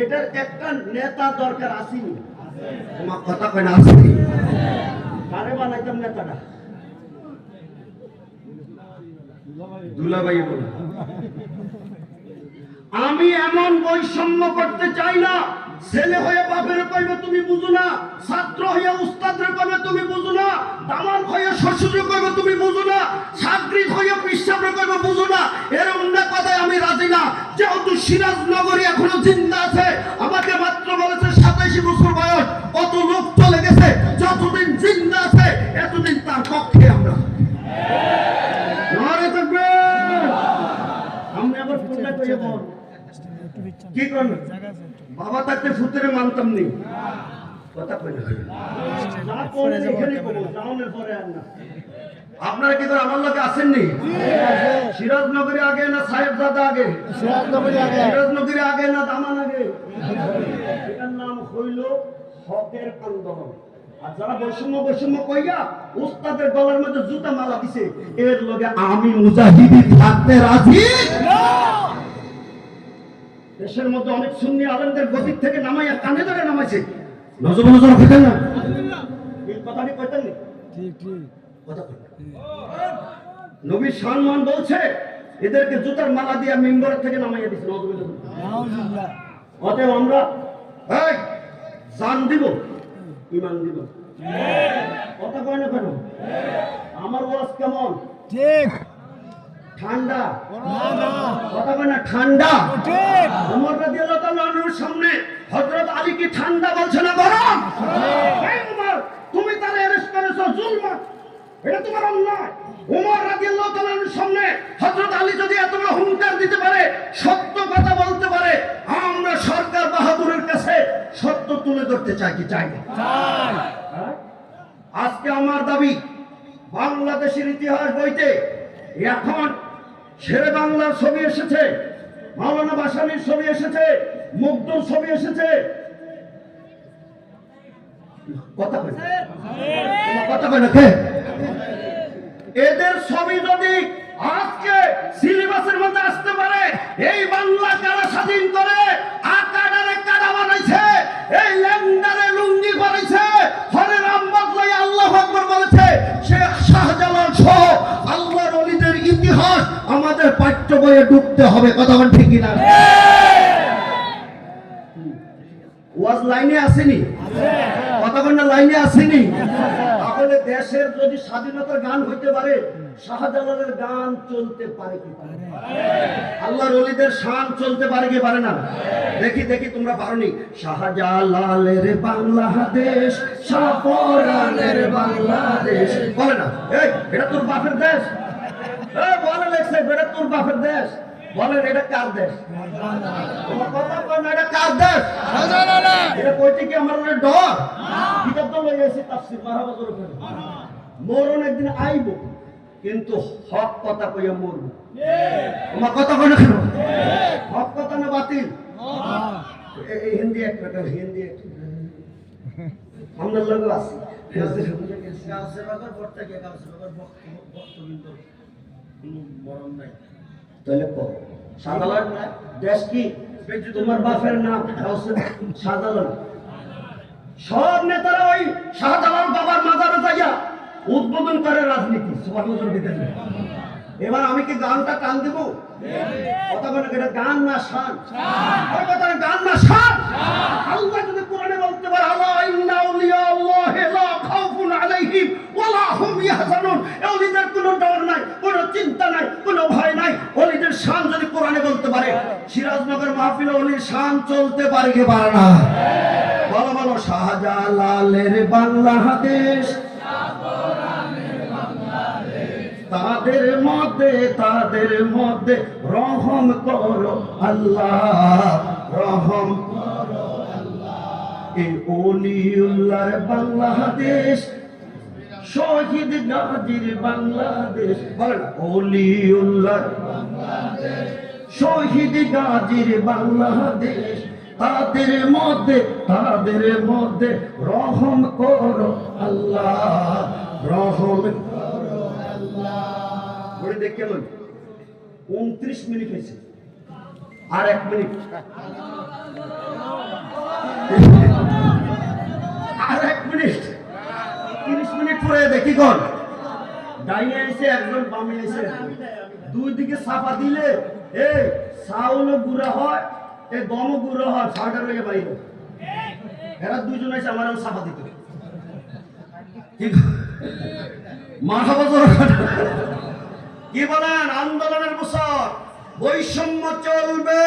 এটার একটা নেতা দরকার আসেনি? তোমার কথা কয় না আসেনি? কারে বানাইতাম নেতাটা? দুলাভাই বলে আমি এমন বৈষম্য করতে চাই না। ছেলে হয়ে বাপের কইবে তুমি বুঝো না, ছাত্র হয়ে উস্তাদের কইবে তুমি বুঝো না, দামান হয়ে শ্বশুরের কইবে তুমি বুঝো না, ছাত্রী হয়ে পিসাবের কইবে বুঝো না। এরকম না কথায় আমি রাজি না। যেহেতু সিরাজনগরী এখনো জিন্দা আছে, আমাকে মাত্র বলেছে 27 বছর বয়স, কত লোক চলে গেছে, যতদিন জিন্দা আছে এতদিন তার পক্ষে আমরা। আমি আবার কোনটা কইয়া বল কি করব? বাবা থাকতে ফুতেরে মানতাম নি, কথা কই না। না কোনে এখানে বলো, টাউনের পরে আর না। আপনারা কি করে আমার লোকে আসেননি? সিরাজনগরে আগে না সাহেবজাদা আগে? সিরাজনগরে আগে। সিরাজনগরে আগে না দামান আগে? এটার নাম হইল হকের আন্দোলন। আর যারা বৈষম্য কইয়া উস্তাদের গলার মধ্যে জুতা মালা দিছে, এর লগে আমি মুজাহিদি থাকতে রাজি না। দেশের মধ্যে অনেক সুন্নি আলেমদের গদির থেকে নামাইয়া কানে ধরে নামাইছে। নজর কইতেন না? এই কথাটি কইতেন না? ঠিক ঠিক কথা কই। নবী সম্মান বলছে এদেরকে জুতার মালা দিয়ে মিম্বর থেকে নামাইয়া দিছে। নাউজুবিল্লাহ। অতএব আমরা এই জান দিব, ঈমান দিব। কথা কয় না কেন? আমার ওয়াজ কেমন? ঠিক। ঠান্ডা কথা বলে না, ঠান্ডা। ওমর রাদিয়াল্লাহু তাআলা আনহুর সামনে হযরত আলী কি ঠান্ডা বলছে না গরম? এই ওমর, তুমি তার অ্যারেস্ট করেছো জুলম, এটা তোমার অন্যায়। ওমর রাদিয়াল্লাহু তাআলা আনহুর সামনে হযরত আলী যদি এত বড় হুঙ্কার দিতে পারে, সত্য কথা বলতে পারে, আমরা সরকার বাহাদুরের কাছে সত্য তুলে ধরতে চাই কি চাই না? আজকে আমার দাবি, বাংলাদেশের ইতিহাস বইতে এখন শেরে বাংলার ছবি এসেছে, মাওলানা ভাসানীর ছবি এসেছে, মুগ্ধর ছবি এসেছে। কথা কই না কে? এদের ছবি যদি আজকে সিলেবাসের মধ্যে আসতে পারে, এই বাংলা কারা স্বাধীন করে, আকাডারে কারা বানাইছে, এই ল্যান্ডারে লুঙ্গি বানাইছে, হরে রাম বদলাই আল্লাহু আকবার বলেছে, শেখ শাহজালাল সহ আল্লাহর ওলিদের ইতিহাস আমাদের পাঠ্য বইয়ে ঢুকতে হবে। কথা বল ঠিক কিনা? ওয়াজ লাইনে আসেনি? কথা বল না, লাইনে আসেনি? তাহলে দেশের যদি স্বাধীনতার গান হইতে পারে, শাহজালালের গান চলতে পারে কি পারে? আল্লাহর ওলিদের শান চলতে পারে কি পারে না? দেখি দেখি, তোমরা পারোনি। শাহজালালের বাংলাদেশ, শাহপরানের বাংলাদেশ বলে না? এই এটা তোর বাপের দেশ? এই বলে লেখছে এটা তোর বাপের দেশ? বলেন এটা কার দেশ? তোমার কথা কয় না, এটা কার দেশ? এটা কইতে কি আমার মনে ডর? কিতাব তো লই আইছি তাফসীর মারহাবা করে ফেলে। মরণ একদিন আইব, কিন্তু হক কথা কইয়া মরব। তোমার কথা কয় না কেন? হক কথা না বাতিল? এই হিন্দি একটা হিন্দি একটা আমরা লোক আছে গাছে বাগার পড়তে গিয়ে গাছে বাগার বক্তব্য মরণ নাই। তাহলে শাহজালাল দেশ কি? তোমার বাপের নাম শাহজালাল। সব নেতারা ওই শাহজালাল বাবার মাজারে যাইয়া উদ্বোধন করে রাজনীতি। এবার আমি কি গানটা টান দেব? কথা বলে এটা গান না শান? কথা গান না শান? আল্লাহ যদি কোরআনে বলতে পারে, আল্লাহ ইন্না আউলিয়া আল্লাহি লা খাউফুন আলাইহিম ওয়া লা হুম ইয়াহজানুন, ওলিদের কোনো ডর নাই, কোনো চিন্তা নাই, কোনো ভয় নাই। ওলিদের শান যদি কোরআনে বলতে পারে, সিরাজনগর মাহফিলে ওলির শান চলতে পারে কি পারে না? বলো বলো, শাহজালালের বাংলাদেশ, তাদের মধ্যে রহম করো আল্লাহ, রহম করো আল্লাহ। এই ওলিউল্লাহর বাংলাদেশ, শহীদ গাজীর বাংলাদেশ, বলেন ওলিউল্লাহর বাংলাদেশ, শহীদ গাজীর বাংলাদেশ, তাদের মধ্যে রহম করো আল্লাহ, রহম করো আল্লাহ। বলে দেখে লই 29 মিনিট হয়েছে, আর 1 মিনিট, আর 1 মিনিট, 30 মিনিট পরে দেখি কোন ডাইনে আইছে একজন, বামে আইছে, দুই দিকে চাপা দিলে এই চাউলও গুঁড়া হয়, এই গমও গুঁড়ো হয়, ছাড়ার হয়ে বাইরে। এরা দুইজন আছে আমার চাপা দিতে। কি বলেন? আন্দোলনের বছর, বৈষম্য চলবে।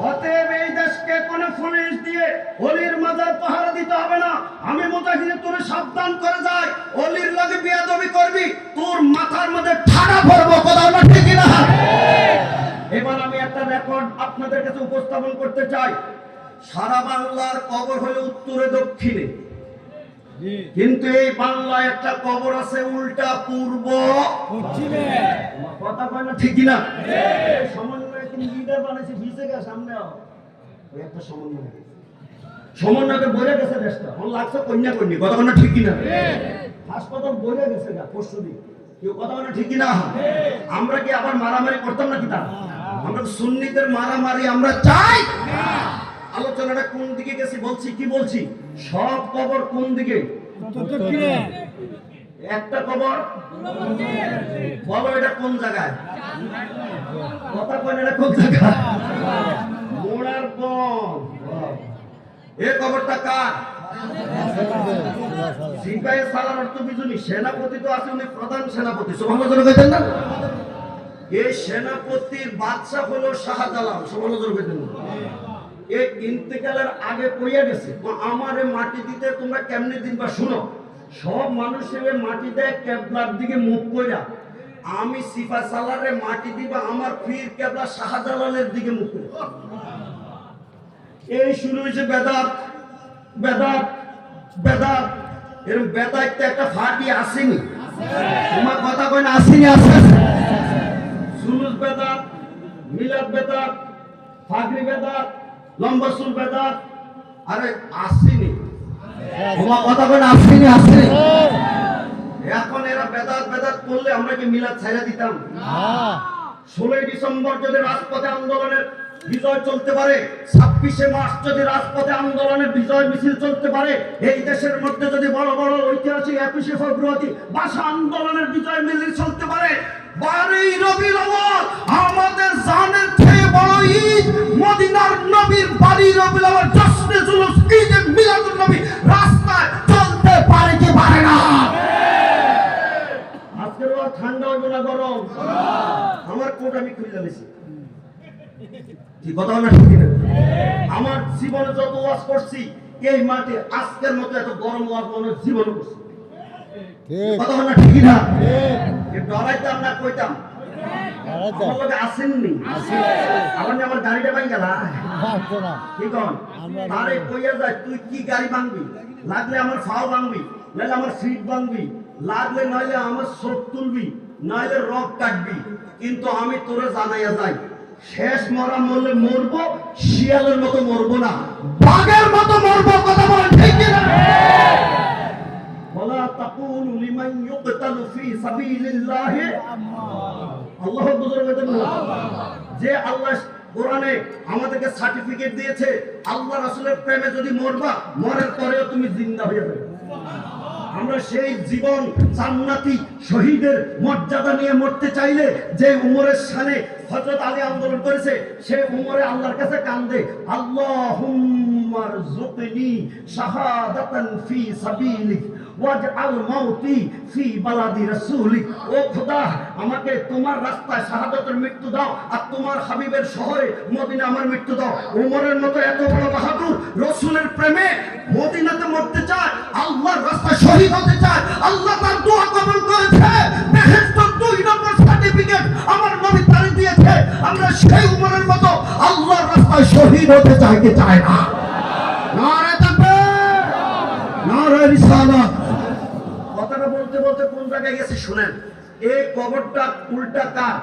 অতএব এই দেশকে কোন পুলিশ দিয়ে অলির মাজার পাহারা দিতে হবে না। আমি মুজাহিদে তোরে সাবধান করে যাই, অলির লগে বেয়াদবি করবি, তোর মাথার মধ্যে ঠাড়া ভরবো। কথা না ঠিক না? এবার আমি একটা রেকর্ড আপনাদের কাছে উপস্থাপন করতে চাই। সারা বাংলার কবর হলো উত্তরে দক্ষিণে, কিন্তু এই বাংলায় একটা কবর আছে উল্টা পূর্ব পশ্চিমে। কথা কয় না ঠিক না? সমন্বয় তিনি লিডার বানাইছে, ভিজে গেছে সামনে ওই একটা সমন্বয়কে বলে গেছে দেশটা, ওর লাগছে কন্যা কন্যা। কথা কয় না ঠিক না? হাসপাতাল বলে গেছে না পরশুদিন, কেউ কথা বলে ঠিক না? আমরা কি আবার মারামারি করতাম নাকি? তা আমরা সুন্নিদের মারামারি আমরা চাই। আলোচনাটা কোন দিকে গেছি বলছি, কি বলছি? সব কবর কোন দিকে? একটা কবর বলো, এটা কোন জায়গায়? কথা কয় না, এটা কোন জায়গায়? মোড়ার কোন? এ কবরটা কার? সিপাহী সালার অর্থ বুঝুনি, সেনাপতি তো আছে, উনি প্রধান সেনাপতি, সুবহানাল্লাহ কইতেন না? এই সেনাপতির বাদশা হলো শাহজালাল, সুবহানাল্লাহ কইতেন না? এই ইন্তেকালের আগে কইয়া গেছে, আমারে মাটি দিতে তোমরা কেমনে দিনবা শুনো। সব মানুষের মাটি দেয় কেবলার দিকে মুখ কইরা, আমি সিপাহী সালারে মাটি দিবা আমার পীর কেবলা শাহজালালের দিকে মুখ কইরা। এই শুরু হয়েছে বেদাত, বেদাত, বেদাত। এরকম বেদাত একটা ফাটি আসেনি, তোমার কথা কয় না, আসেনি? আছে। সুলুস বেদাত, মিলাদ বেদাত, ফাগরি বেদাত, লম্বা চুল বেদাত, আরে আসেনি, তোমার কথা কয় না, আসেনি? আসেনি। এখন এরা বেদাত বেদাত করলে আমরা কি মিলাদ ছাইড়া দিতাম? 16 ডিসেম্বর যদি রাজপথে আন্দোলনের বিজয় চলতে পারে, 26শে মার্চ যদি রাজপথে আন্দোলনের বিজয় মিছিল চলতে পারে, এই দেশের মধ্যে যদি বড় বড় ঐতিহাসিক 21শে ফেব্রুয়ারি ভাষা আন্দোলনের বিজয় মিছিল চলতে পারে, 12ই রবিউল আউয়াল আমাদের জানের চেয়ে বড় ঈদ, মদিনার নবীর বাড়ি রবিউল আউয়াল জশ্নে জুলুস ঈদে মিলাদুন নবী রাস্তায় চলতে পারে কি পারে না? আজকের ওয়াজ ঠান্ডা হইব না গরম? আমার কোট আমি খুলে দিয়েছি, কি কথা না ঠিক না? আমার জীবনে যত ওয়াজ করছি এই মাঠে আজকের মতো এত গরম ওয়াজ মনে জীবনে করছি, কথা না ঠিক না? ডরাইতাম না, কইতাম আমার লোকে আসেননি, আমার গাড়িটা ভাঙ গেল, কি কন? আরে কইয়া যায় তুই কি গাড়ি ভাঙবি, লাগলে আমার ফাও ভাঙবি, নাহলে আমার সিট ভাঙবি, লাগলে নইলে আমার চোখ তুলবি, নইলে রক কাটবি, কিন্তু আমি তোরে জানাইয়া যাই, শেষ মরা মরলে মরবো, শিয়ালের মতো মরবো না, বাঘের মতো মরবো। কথা বলেন ঠিক কি না? ওয়ালা তাকুলু লিমান ইউকতালু ফি সাবিলিল্লাহ, আল্লাহ বুজুর্গ বলেন যে আল্লাহ কোরআনে আমাদেরকে সার্টিফিকেট দিয়েছে, আল্লাহ রাসূলের প্রেমে যদি মরবা, মরার পরেও তুমি জিন্দা হয়ে যাবে। আমরা সেই জীবন জান্নাতি শহীদের মর্যাদা নিয়ে মরতে চাইলে যে উমরের শানে হযরত আলী আন্দোলন করেছে, সে উমরে আল্লাহর কাছে কান্দে, আল্লাহুম্মা রযুকনি শাহাদাতান ফি সাবিলিক ওয়াজআল মাউতি ফি বালাদি রাসূলিক। ও খোদা, আমাকে তোমার রাস্তায় শাহাদাতের মৃত্যু দাও, আর তোমার হাবিবের শহরে মদিনা আমার মৃত্যু দাও। উমরের মতো এত বড় বাহাদুর রাসূলের প্রেমে মদিনাতে মরতে চায়, আল্লাহর রাস্তায় শহীদ হতে চায়, আল্লাহ তার দোয়া কবুল করেছে, বেহেশতের 2 নম্বর সার্টিফিকেট আমার নবী তারে দিয়েছে। আমরা সেই উমরের মতো আল্লাহর রাস্তায় শহীদ হতে চাই কি চাই না? নারে তাকবীর, নারে রিসালাত। কথাটা বলতে বলতে কোন জায়গায় গেছে শুনেন। এই কবরটা উল্টা কার?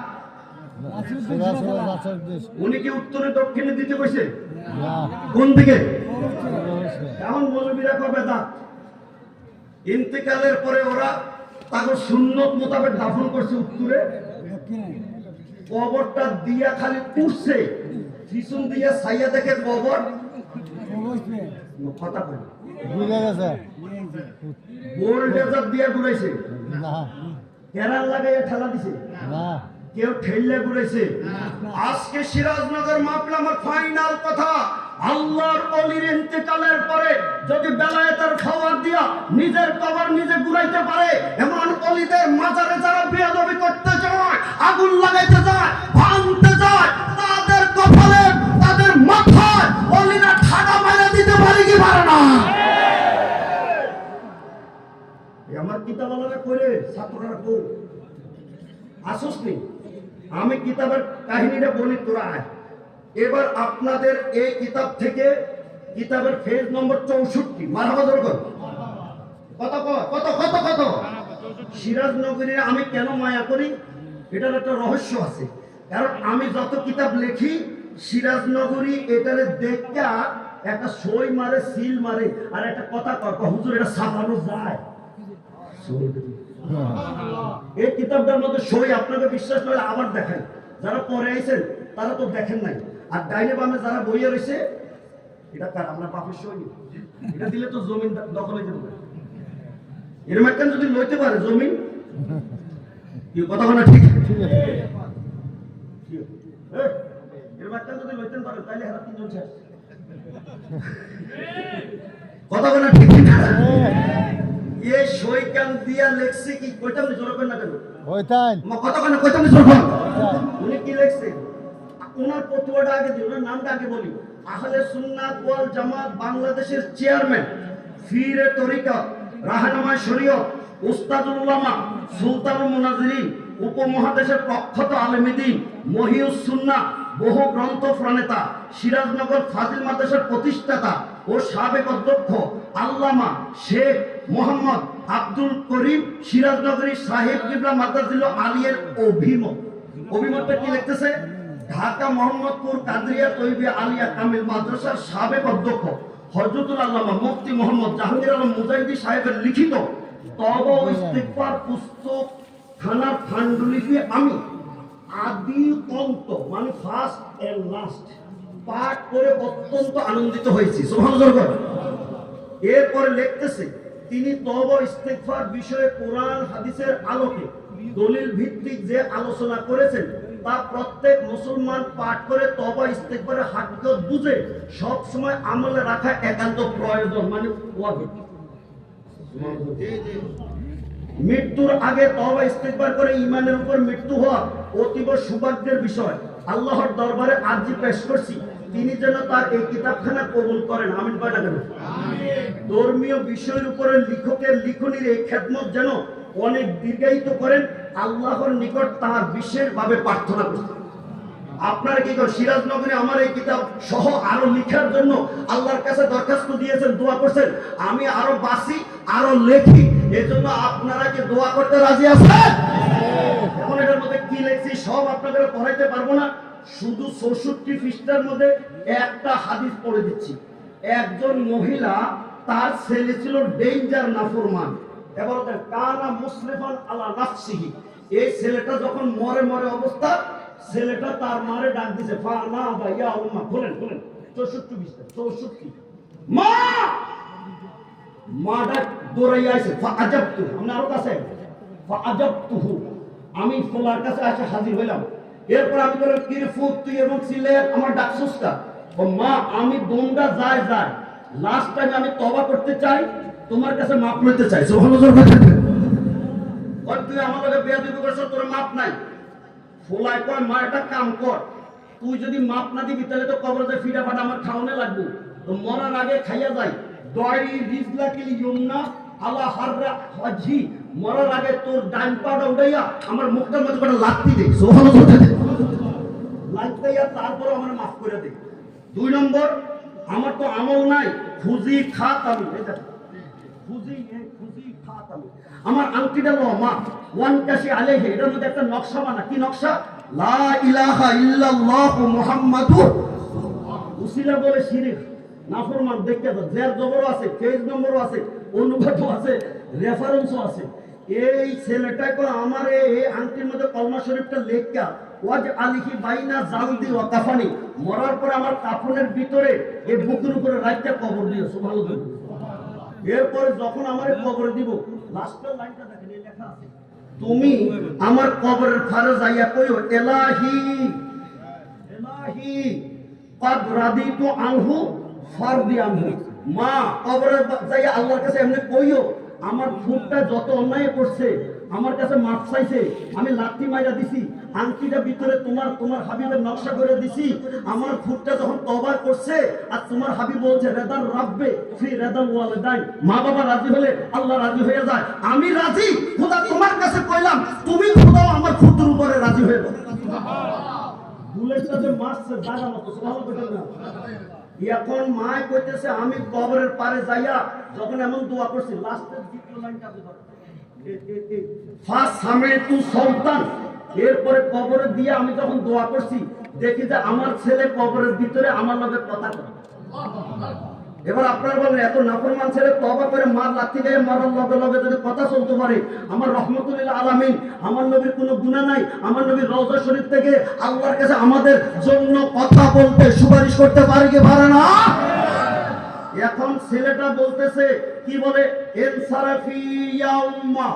উনি কি উত্তরে দক্ষিণে দিতে কইছে? কোন দিকে? এখন মৌলবীরা কবে দা ইন্তেকালের পরে ওরা তাকে সুন্নত মোতাবেক দাফন করছে উত্তরে, কবরটা দিয়া খালি উঠছে, পিছন দিয়া ছাইয়া দেখে কবর কথা কই বোল্ডেজার দিয়া ঘুরাইছে, কেরাল লাগাইয়া ঠেলা দিছে, কেউ ঠেললে ঘুরেছে। আজকে সিরাজনগর মাহফিল আমার ফাইনাল কথা, আল্লাহর ওলির ইন্তেকালের পরে যদি বেলায়েতের খাবার দিয়া নিজের কবর নিজে ঘুরাইতে পারে, এমন ওলিদের মাজারে যারা বেয়াদবি করতে যায়, আগুন লাগাইতে যায়, ভাঙতে যায়, তাদের কপালে তাদের মাথায় ওলিরা ঠাডা মেরে দিতে পারে কি পারে না? আমার কিতাবালারা করে ছাত্ররা কো আসুস নেই, আমি কিতাবের কাহিনীটা বলি তোরা আয়। এবার আপনাদের এই কিতাব থেকে কিতাবের পেজ নম্বর 64 মারহাবা জোরে কর। কত কত কত কত সিরাজনগরীর আমি কেন মায়া করি, এটার একটা রহস্য আছে। কারণ আমি যত কিতাব লিখি সিরাজনগরী এটারে দেখা একটা সই মারে, সিল মারে, আর একটা কথা কয় হুজুর এটা ছাপানো যায়। এই কিতাবটার মধ্যে সই আপনাকে বিশ্বাস করে আবার দেখেন, যারা পরে আইছেন তারা তো দেখেন নাই। আর ডাইনে বামে যারা বইয়ে রয়েছে, এটা কার? আমরা বাপের সই। এটা দিলে তো জমিন দখল হয়ে যাবে। এরকম একটা যদি লইতে পারে জমিন, কি কথা বলা ঠিক? এরকম একটা যদি লইতেন পারে তাহলে হারা 3 জন শেষ। কথা বলা ঠিক না? এ সইকান দিয়া লেখছে কি কইতাম নি জোর না কেন হইতান কতক্ষণ কইতাম নি জোর উনি কি লেখছে ওনার ফতোয়াটা আগে দিই ওনার নামটা আগে বলি আহলে সুন্নাত ওয়াল জামাত বাংলাদেশের চেয়ারম্যান ফিরে তরিকা রাহনুমা শরীয়ত উস্তাদুল উলামা সুলতানুল মুনাজিরিন উপমহাদেশের প্রখ্যাত আলেমদ্বীন মহিউস সুন্নাহ বহু গ্রন্থ প্রণেতা সিরাজনগর ফাজিল মাদ্রাসার প্রতিষ্ঠাতা ও সাবেক অধ্যক্ষ আল্লামা শেখ মোহাম্মদ আব্দুল করিম সিরাজনগরী সাহেব কিবলা মাদ্রাসিল আলিয়ের অভিমতটা কি লিখতেছে ঢাকা মোহাম্মদপুর কাদরিয়া তৈবিয়া আলিয়া কামিল মাদ্রাসার সাবেক অধ্যক্ষ হযরতুল আল্লামা মুফতি মোহাম্মদ জাহাঙ্গীর আলম মুজাহিদি সাহেবের লিখিত তওবা ও ইস্তিগফার পুস্তক থানার ফান্ডুলিপি আমি আদি অন্ত মানে ফার্স্ট এন্ড লাস্ট পাঠ করে অত্যন্ত আনন্দিত হয়েছি সুবহানাল্লাহ। এরপরে লিখতেছে তিনি তওবা ইস্তিগফার বিষয়ে কোরআন হাদিসের আলোকে দলিল ভিত্তিক যে আলোচনা করেছেন তা প্রত্যেক মুসলমান পাঠ করে তওবা ইস্তিগফারের হাকিকত বুঝে সব সময় আমলে রাখা একান্ত প্রয়োজন মানে ওয়াজিব। মৃত্যুর আগে তওবা ইস্তিগফার করে ঈমানের উপর মৃত্যু হওয়া অতীব সৌভাগ্যের বিষয়। আল্লাহর দরবারে আরজি পেশ করছি তিনি যেন তার এই কিতাবখানা কবুল করেন আমিন বলেন আমিন। ধর্মীয় বিষয়ের উপরে লেখকের লিখনির এই খেদমত যেন অনেক দীর্ঘায়িত করেন আল্লাহর নিকট তার বিশেষভাবে প্রার্থনা করছি। আপনারা কি করেন সিরাজনগরে আমার এই কিতাব সহ আরো লেখার জন্য আল্লাহর কাছে দরখাস্ত দিয়েছেন দোয়া করছেন আমি আরো বাসি আরো লেখি এজন্য আপনারা কি দোয়া করতে রাজি আছেন? এখন এটার মধ্যে কি লিখছি সব আপনাদের পড়াইতে পারবো না শুধু 64 পৃষ্ঠার মধ্যে একটা হাদিস পড়ে দিচ্ছি। একজন মহিলা তার ছেলে ছিল ডেঞ্জার নাফরমান এবার কানা মুসলিমান আলা নাফসিহি এই ছেলেটা যখন মরে মরে অবস্থা ছেলেটা তার মারে ডাক দিছে ফা না ভাইয়া উম্মা বলেন 64 পৃষ্ঠা 64 মা মাটা দৌড়াইয়া আসে ফা আজাবতু আমরা আরো কাছে ফা আজাবতুহু আমি ফলার কাছে এসে হাজির হইলাম। এরপর আমি বললাম কি রে ফুট তুই এবং ছিলে আমার ডাকসুসটা ও মা আমি দোনটা যায় লাস্ট টাইম আমি তওবা করতে চাই তোমার কাছে মাপ নিতে চাই সুবহানাল্লাহ। ওই তুই আমার লগে বেয়াদবি করছস তোর মাপ নাই ফলাই কয় মা একটা কাম কর তুই যদি মাপ না দিবি তাহলে তো কবরে ফিরা ফাটা আমার খাওয়ানো লাগবে তো মরার আগে খাইয়া যাই দয়রি রিজলাকিল ইউমনা আলা হাররা হাজি মরার আগে তোর ডান পাটা উঠাইয়া আমার মুখটার মধ্যে একটা লাত্তি দে সুবহানাল্লাহ লাত্তাইয়া তারপর আমার মাফ করে দে। 2 নম্বর আমার তো আমল নাই খুজি খাত আমি খুজি খাত আমি আমার আংটিটা লো মা ওয়ান কাশি আলাইহি এটার মধ্যে একটা নকশা বানা কি নকশা লা ইলাহা ইল্লাল্লাহ মুহাম্মাদুর উসিলা বলে শিরক নাফরমান দেখতে তো জের জবর আছে পেজ নম্বরও আছে অনুবাদও আছে রেফারেন্সও আছে। এই ছেলেটা করে আমার এই আংটির মধ্যে কলমা শরীফটা লেখা ওয়াজ আলিহি বাইনা জালদি ওয়া কাফানি মরার পরে আমার কাফনের ভিতরে এই বুকের উপরে রাখতে কবর দিও সুবহানাল্লাহ। এরপরে যখন আমারে কবরে দিব লাস্টের লাইনটা দেখেন এই লেখা আছে তুমি আমার কবরের ফারে যাইয়া কইও ইলাহি কদ রাদিতু আনহু ফারদি আনহু মা কবরে যাইয়া আল্লাহর কাছে এমনি কইও আমার ফুটটা যত অন্যায় করছে আমার কাছে মাফ চাইছে আমি লাঠি মাইরা দিছি আংটিটা ভিতরে তোমার হাবিবের নকশা করে দিছি আমার ফুটটা যখন তওবা করছে আর তোমার হাবিব বলছে রেদান রাব্বে ফি রেদান ওয়ালিদাইন মা বাবা রাজি হলে আল্লাহ রাজি হয়ে যায় আমি রাজি খোদা তোমার কাছে কইলাম তুমি খোদা আমার ফুটের উপরে রাজি হয়ে যাও বুলেটটা যে মারছে জায়গা মতো সুবহানাল্লাহ। এখন মা কইতেছে আমি কবরের পারে যাইয়া যখন এমন দোয়া করছি লাস্টের দ্বিতীয় লাইনটা আপনি ধরেন ফাস সামিতু সুলতান এরপরে কবরে দিয়ে আমি যখন দোয়া করছি দেখি যে আমার ছেলে কবরের ভিতরে আমার লগে কথা করে। এবার আপনারা বলেন এত নাফরমান ছেলে তওবা করে মার লাথি দিয়ে মরার লগে লগে যদি কথা চলতে পারে আমার রহমতুল্লিল আলামিন আমার নবীর কোনো গুনাহ নাই আমার নবীর রওজা শরীফ থেকে আল্লাহর কাছে আমাদের জন্য কথা বলতে সুপারিশ করতে পারে কি পারে না? এখন ছেলেটা বলতেছে কি বলে ইনসারাফি ইয়া উম্মা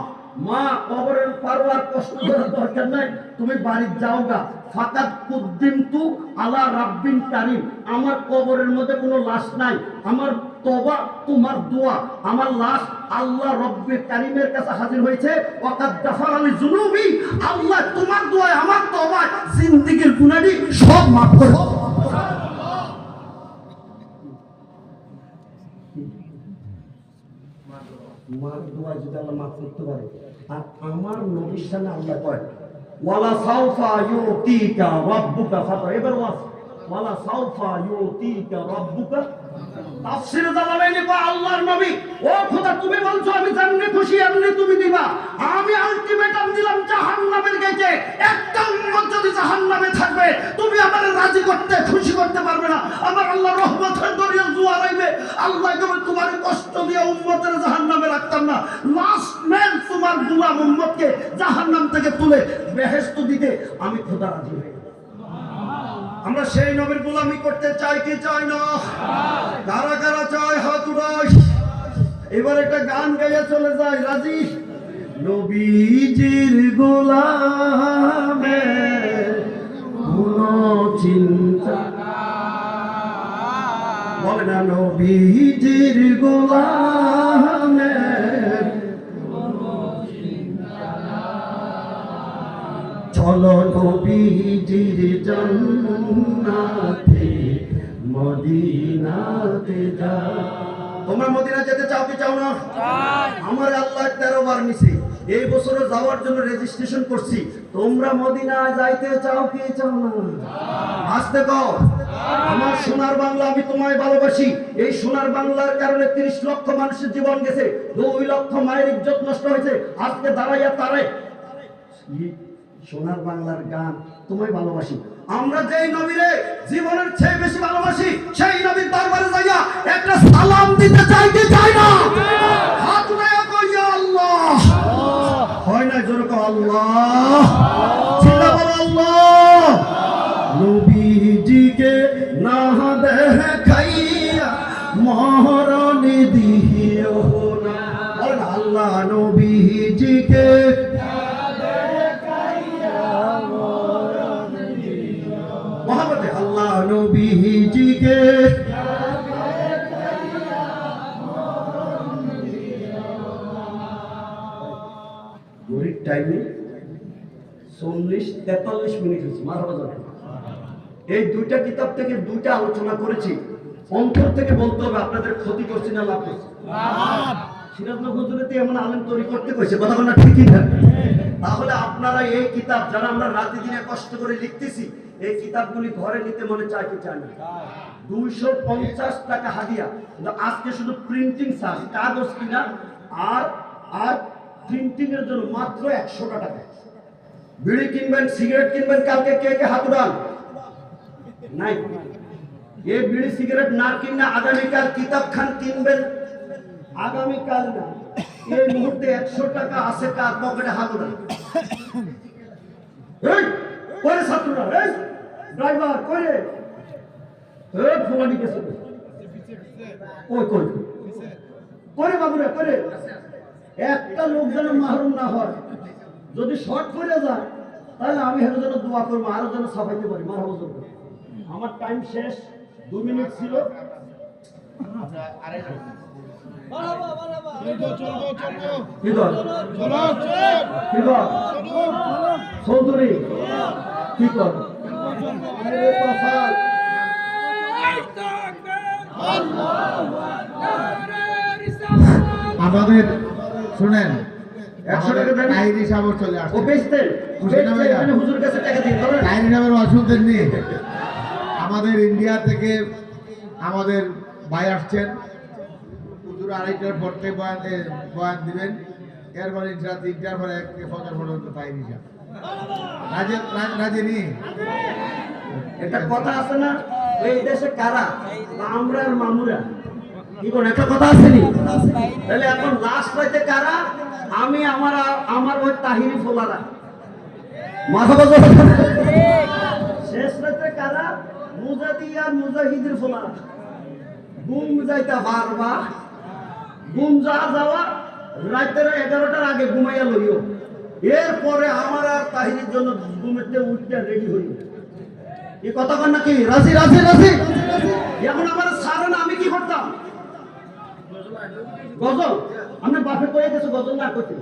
মা কবরের পারওয়ার কষ্ট করার দরকার নাই, তুমি বাড়ি যাও গা। ফাকাত কুদ্দিমতু আলা রাব্বিন কারীম, আমার কবরের মধ্যে কোনো লাশ নাই, আমার তওবা তোমার দোয়া, আমার লাশ আল্লাহ রব্বে কারীমের কাছে হাজির হয়েছে। ওয়াকাদ গাফারালি যুনুবি, আল্লাহ তোমার দোয়ায় আমার তওবায় জিন্দেগীর গুনাহটি সব মাফ করে। মার দোয়া যদি আল্লাহ মাফ করতে পারে, আর আমার নবীর সামনে আল্লাহ কয় ওয়ালা সাউফা ইউতিকা রাব্বুকা ফাতা, এবার ওয়ালা সাউফা ইউতিকা রাব্বুকা। তাফসীরে জালালাইনে কয় আল্লাহর নবী, ও খোদা তুমি বলছো আমি যেমনি খুশি এমনি তুমি দিবা, আমি আলটিমেটাম দিলাম জাহান্নামের গেটে, একটা উম্মত যদি জাহান্নামে থাকবে তুমি আমারে রাজি করতে খুশি করতে পারবে না। আমার আল্লাহ রহমতের দরিয়া জোয়ার আইবে, আল্লাহ কবে তোমার কষ্ট দিয়ে উম্মতের জাহান্নামে রাখতাম না, লাস্ট ম্যান তোমার গোলাম উম্মতকে জাহান্নাম থেকে তুলে বেহেশত দিতে আমি খোদা রাজি হই। আমরা সেই নবীর গোলামি করতে চাই কি চাই না? কারা কারা চায় হাত উঠাই। এবার একটা গান গাইয়া চলে যায়, রাজি? নবীজির গোলামে কোনো চিন্তা, বলে না নবীজির গোলামে চলো নবীজির জান্নাতে মদিনাতে যা। তোমরা মদিনা যেতে চাও কি চাও না? আমার আল্লাহ 13 বার নিছে, এই বছরে যাওয়ার জন্য রেজিস্ট্রেশন করছি। তোমরা মদিনা যাইতে চাও কি চাও না? আসতে কও। আমার সোনার বাংলা, আমি তোমায় ভালোবাসি। এই সোনার বাংলার কারণে 30 লক্ষ মানুষের জীবন গেছে, 2 লক্ষ মায়ের ইজ্জত নষ্ট হয়েছে। আজকে দাঁড়াইয়া তারে সোনার বাংলার গান তোমায় ভালোবাসি। আমরা যেই নবীরে জীবনের চেয়ে বেশি ভালোবাসি, সেই নবীর দরবারে যাইয়া একটা সালাম দিতে চাই কি চাই না? হাত উঠাইয়া কইয়া আল্লাহ, হয় না জোরে কও আল্লাহ, চিল্লা বলো আল্লাহ। নবীজিকে না দেখাইয়া মরণ দিও না, আল্লাহ নবীজিকে মোহাম্মদে আল্লাহ নবীজিকে ঘড়ির টাইমে 40-43 মিনিট হয়েছে। মারহাবা। এই দুইটা কিতাব থেকে দুইটা আলোচনা করেছি, অন্তর থেকে বলতে হবে আপনাদের ক্ষতি করছি না লাভ করছি। সিরাজনগরে এমন আলেম তৈরি করতে কইছে, কথা বলা ঠিকই না? তাহলে আপনারা এই কিতাব যারা আমরা রাতে দিনে কষ্ট করে লিখতেছি, এই কিতাবগুলি ঘরে নিতে মনে চায় কি চায় না? 250 টাকা হাদিয়া। কিন্তু আজকে শুধু প্রিন্টিং চার্জ, কাগজ কিনা আর আর প্রিন্টিং এর জন্য মাত্র 100 টাকা। বিড়ি কিনবেন, সিগারেট কিনবেন, কালকে কে কে হাত উঠান? নাই। এই বিড়ি সিগারেট না কিনে আগামীকাল কিতাব খান কিনবেন, আগামীকাল না, এই মুহূর্তে 100 টাকা আছে কার পকেটে? হাত উঠান। এই করে ছাত্ররা, এই ড্রাইভার করে, এই ফোলানি কেছে ওই কই করে বাবুরা করে। একটা লোক যেন মাহরুম না হয়, যদি শর্ট করে যায় তাহলে আমি হেরে যেন দোয়া করবো, আরো যেন সাফাইতে পারি। মারহাবা। আমার টাইম শেষ, 2 মিনিট ছিল। চৌধুরী কি কর আমাদের শুনেন, 100 টাকা দেন। টাইরি সাহেব চলে আসছে। ও বেচতেন, এখানে হুজুর কাছে টাকা দিন। টাইরি সাহেবের অসুবিধা নেই। আমাদের ইন্ডিয়া থেকে আমাদের ভাই আসছেন, হুজুর 2:30টার পর থেকে বয়ান দিবেন। এরপরে 3টার পরে 1 পর্যন্ত টাইরি সাহেব রাজি নি। একটা কথা আছে না, এই দেশে কারা? আমরা আর মামুরা। কি কোন একটা কথা আছে নি? তাহলে এখন লাস্ট পাইতে কারা? আমি আমার ওই তাহিরি ফোলারা। মারহাবা। শেষ রাতে কারা? মুজাদি আর মুজাহিদের ফোলারা। গুম যাইতা পারবা, গুম যা যাওয়া রাতের 11টার আগে ঘুমাইয়া লইও, এরপরে আমার আর তাহিরের জন্য ঘুমেতে উঠতে রেডি হইল। এই কথা কন নাকি? রাজি রাজি রাজি। এখন আমার সারা না, আমি কি করতাম? গজল আমরা বাপে কয়ে গেছে গজল না করতে,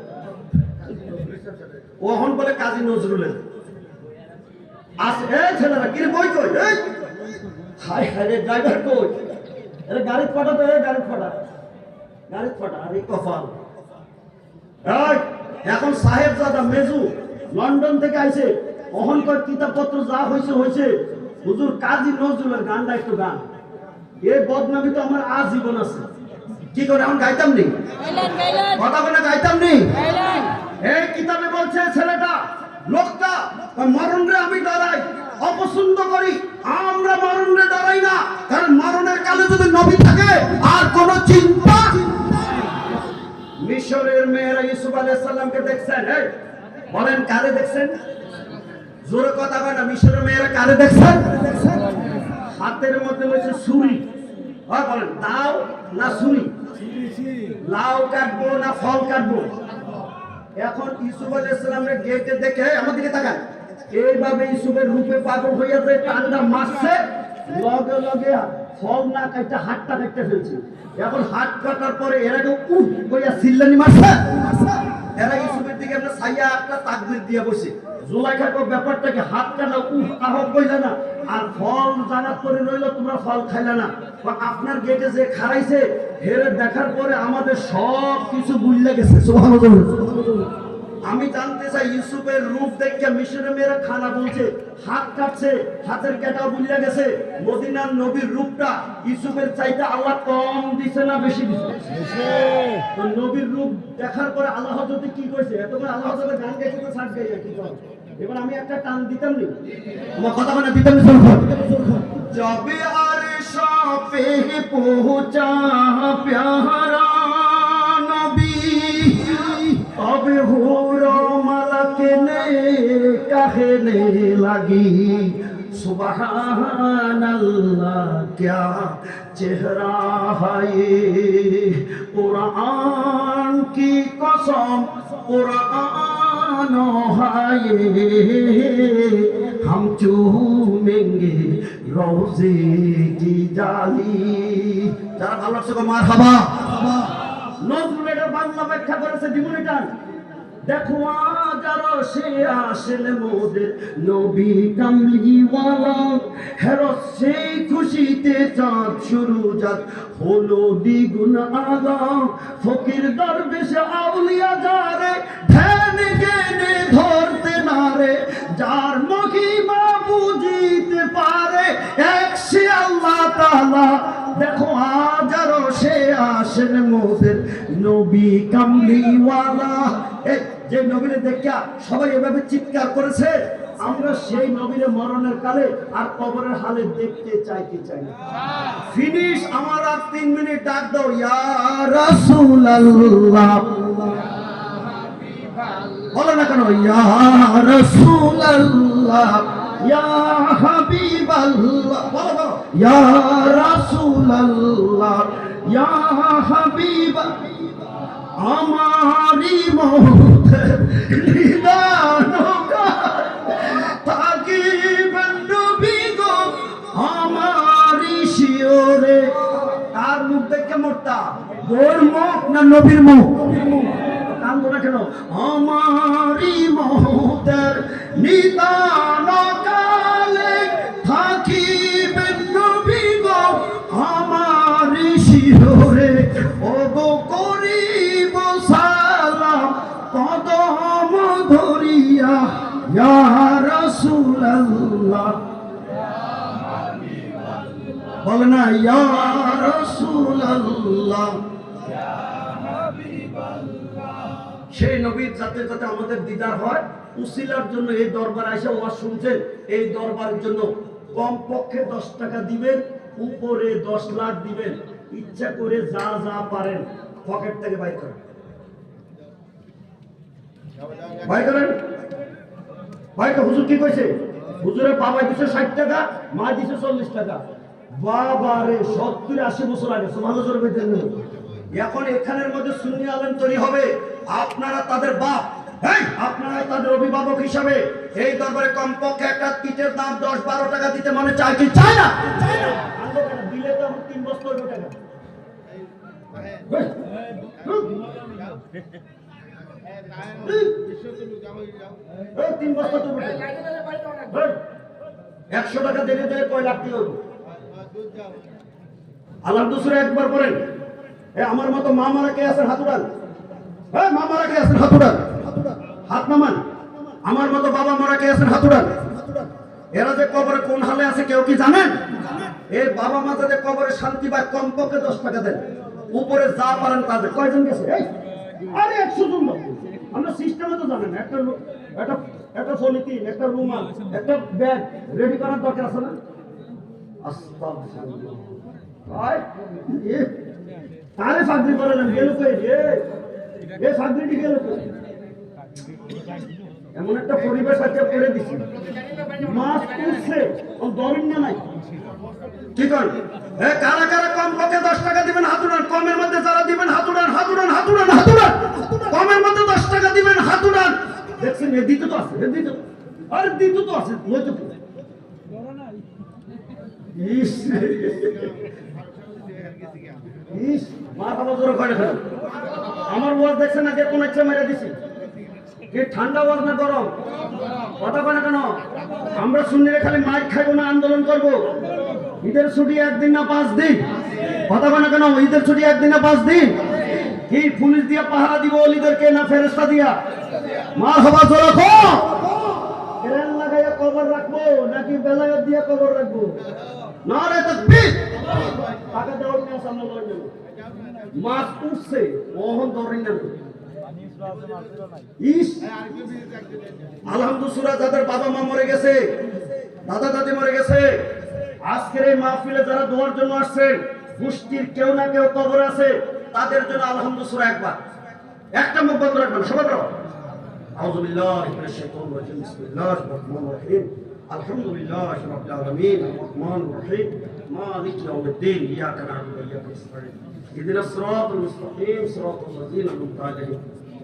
ওহন বলে কাজী নজরুলের আসে। এই ছেলেরা কি রে, কই কই? এই হাই হাই রে, ড্রাইভার কই? আরে গাড়ি ফাটা তো, গাড়ি ফাটা, গাড়ি ফাটা। আরে কপাল। এই এখন সাহেবজাদা মেজু লন্ডন থেকে আইছে, অহংকার কিতাবপত্র যা হয়েছে হয়েছে। হুজুর কাজী নজরুলের গানটা একটু গান, এই বদনামি তো আমার আজীবন আছে। কি করে এখন গাইতাম নি? কথা বলে গাইতাম নি? এই কিতাবে বলছে ছেলেটা, লোকটা, মরণ রে আমি ডরাই, অপছন্দ করি। আমরা মরণ রে ডরাই না, কারণ মরণের কালে যদি নবী থাকে আর কোন চিন্তা। মিশরের মেয়েরা ইউসুফ আলাইহিস সালামকে দেখছেন? এই বলেন কারে দেখছেন? জোরে কথা কয় না। মিশরের মেয়েরা কারে দেখছেন? হাতের মধ্যে হচ্ছে ছুরি। হয় বলেন দাও না ছুরি, লাউ কাটবো না ফল কাটবো? এখন ইউসুফ আলাইহিস সালামের গেটে দেখে আমার দিকে তাকান, এইভাবে ইউসুফের রূপে পাগল হইয়া যায়, টান্ডা মারছে, লগে লগে ফল না কাটতে হাতটা কাটতে ফেলছে। এখন হাত কাটার পরে এরাকে উঠ কইয়া সিল্লানি মারছে। এরা ইউসুফের দিকে আমরা ছাইয়া একটা তাকবীর দিয়ে বসে। জুলাইখা কো ব্যাপারটাকে হাত কাটা উঠ আহক কইলা না, আর ফল জানাত করে রইল, তোমরা ফল খাইলা না। আপনার গেটে যে খারাইছে হেরে দেখার পরে আমাদের সব কিছু ভুলে গেছে। সুবহানাল্লাহ। আমি জানতে চাই ইউসুফের রূপ দেখে মিশরের মেয়েরা খানা বলছে, হাত কাটছে, হাতের কাটা ভুলে গেছে। মদিনার নবীর রূপটা ইউসুফের চাইতে আল্লাহ কম দিছে না বেশি দিছে? তো নবীর রূপ দেখার পরে আল্লাহ হযরত কি কইছে? এত করে আল্লাহ হযরত গান গাইতে তো ছাড় গাইয়া কি করে? এবার আমি একটা টান দিতাম নি, তোমার কথা মানে দিতাম নি। যাবে আর সাপে পৌঁছা প্যারা নবী, अबे हुरो मलक ने कहने लगी सुबहान अल्लाह क्या चेहरा है ये, कुरान की कसम कुरान है ये, हम चूमेंगे रोजे की जाली। যারা ভালো লাগছে মারহাবা। নজরুলের বাংলা ব্যাখ্যা করেছে ডিমুনিটান। দেখো আজ আরো সে আসেন মোদের নবী কামলিওয়ালা, হেরত সেই খুশিতে চাঁদ শুরু যাত হলো দ্বিগুণ আলাম। ফকির দরবেশ আউলিয়া যারে ধ্যান জ্ঞানে ধরতে নারে, যার মহিমা বুঝিতে পারে এক সে আল্লাহ তাআলা। দেখো আজ আরো সে আসেন মোদের নবী কামলিওয়ালা। এই যে নবীরে দেখা সবাই এভাবে চিৎকার করেছে, আমরা সেই নবীরে মরণের কালে আর কবরের হালে দেখতে চাই কি চাই না? ফিনিশ। আমার আর 3 মিনিট ডাক দাও, ইয়া রাসূলুল্লাহ। বলো না কেন ইয়া রাসূলুল্লাহ, ইয়া হাবিবাল্লাহ। বলো বলো ইয়া রাসূলুল্লাহ, ইয়া হাবিবা। আমারি মৌত নিদান তাকিবেন নবী গো আমারি শিওরে। তার মুখ দেখে মরতা, তোর মুখ না নবীর মুখ? কান্দো না কেন? আমারি মৌতের নিদান কালে থাকিবেন নবী গো আমারি শিওরে। ও গো করিব সালাম কদম ধরিয়া ইয়া রাসূলুল্লাহ। বলে না ইয়া রাসূলুল্লাহ। সেই নবীর যাতে যাতে আমাদের দিদার হয়, উসিলার জন্য এই দরবারে এসে ওয়াজ শুনছেন, এই দরবারের জন্য কমপক্ষে 10 টাকা দিবেন, উপরে 10 লাখ দিবেন। ইচ্ছা করে যা যা পারেন পকেট থেকে বাইর করেন, বাইর করেন। ভাইটা হুজুর কি কইছে? হুজুরের বাবা দিছে 60 টাকা, মা দিছে 40 টাকা। বাবা রে 70-80 বছর আগে সুবহানাল্লাহ জোরে বলতেন। এখন এখানের মধ্যে সুন্নি আলেম তৈরি হবে, আপনারা তাদের বাপ, হ্যাঁ আপনারা তাদের অভিভাবক হিসাবে এই দরবারে কমপক্ষে একটা ইটের দাম 10-12 টাকা দিতে মনে চায় কি চায় না? দিলে তো আমার 3 বস্তা হইব টাকা। এই 3 বস্তা তো 100 টাকা দিলে দিলে কয় লাখ দিয়ে হইব? আল্লাহ দুসরে একবার বলেন, আমার মতো মা মারা কে আছেন হাত উঠান, হ্যাঁ মা মারা কে আছেন হাত উঠান, হাত নামান। আমার মতো বাবা মারা কে আছেন হাত উঠান। এরা যে কবরে কোন হালে আছে কেউ কি জানেন? এই বাবা মা যাদের কবরে শান্তি পায় কমপক্ষে 10 টাকা দেন, উপরে যা পারেন তাদের। কয়জন গেছে? আরে 100 জন। আমরা সিস্টেমে তো জানেন, একটা পলিথিন, একটা রুমাল, একটা ব্যাগ রেডি করার দরকার আছে না? আস্তাগফিরুল্লাহ। তারে চাকরি করালেন গেল কই রে? এ চাকরিটি গেল কই? এমন একটা পরিবেশ আছে করে দিছি, মাছ উঠছে ও দরিন না নাই। কি করেন? কারা কারা কমপক্ষে 10 টাকা দিবেন হাত উঠান। কমের মধ্যে যারা দিবেন হাত উঠান, হাত উঠান, হাত উঠান, হাত উঠান। কমের মধ্যে 10 টাকা দিবেন হাত উঠান। দেখছেন এ দিতে তো আছে, আরে দিতে তো আছে, নয় তো ইস ইস মাথা বজর করে ফেল। আমার ওয়াজ দেখছেন না যে কোন ইচ্ছা মেরে দিছি? কি ঠান্ডা ওয়াজ না গরম? কথা কয় না কেন? আমরা সুন্নিরা খালি মাইক খাইবো না আন্দোলন করব? ঈদের ছুটি 1 দিন না 5 দিন? কথা কয় না কেন? ঈদের ছুটি 1 দিন না 5 দিন? কি পুলিশ দিয়া পাহারা দিব ওলিদেরকে না ফেরেশতা দিয়া? মারহাবা জোরে কো। ক্রেন লাগাইয়া কবর রাখবো নাকি বেলায়ত দিয়া কবর রাখবো? নারে তাকবীর। টাকা দেওয়ার নিয়ে সামনে লড় যাবো। মাছ উঠছে মোহন ধরেন না। ইস আলহামদুলিল্লাহ যাদের বাবা মা মরে গেছে, দাদা দাদি মরে গেছে, আজকের এই মাহফিলে যারা দোয়ার জন্য আসছেন, গোষ্ঠীর কেউ না কেউ কবর আছে, তাদের জন্য আলহামদুলিল্লাহ একবার একটা মুখ বন্ধ রাখবেন সবাই। আউযু বিল্লাহি মিনাশ শাইতানির রাজিম। বিসমিল্লাহির রহমানির রহিম। আলহামদুলিল্লাহি রাব্বিল আলামিন। আর-রাহমানির রহিম। মালিকি ইয়াউমিদ্দিন। ইয়াকা না'বুদু ওয়া ইয়াকা নাস্তাঈন। ইহদিনাস সিরাতাল মুস্তাকিম। সিরাতাল লাযীনা আন'আমতা আলাইহিম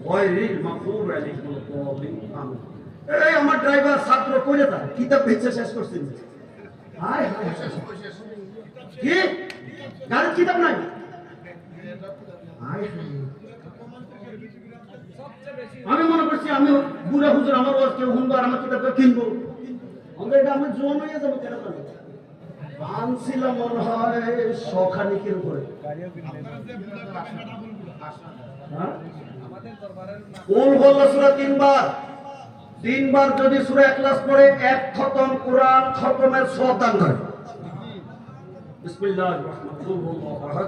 গায়রিল মাগদুবি আলাইহিম ওয়ালাদ-দাল্লিন। আমিন। এই আমার ড্রাইভার ছাত্র কইরে তা কিতাব বেচে শেষ করছেন। হায় হায় কি গাড়ির কিতাব নাই? হায় হায় আমি মনে করছি আমি বুড়া হুজুর, আমার ওয়াজ কেউ শুনবো আর আমার কিতাবটা কিনবো। আমরা এটা আমার জোয়ান হয়ে যাবো কেন জানো? আনছিলাম মনে হয় শখানিকের উপরে। কোন হলো সূরা 3 বার? 3 বার যদি সূরা ইখলাস পড়ে 1 খতম কোরআন খতমের সওয়াব দান করে। বিসমিল্লাহির রহমানির রহিম।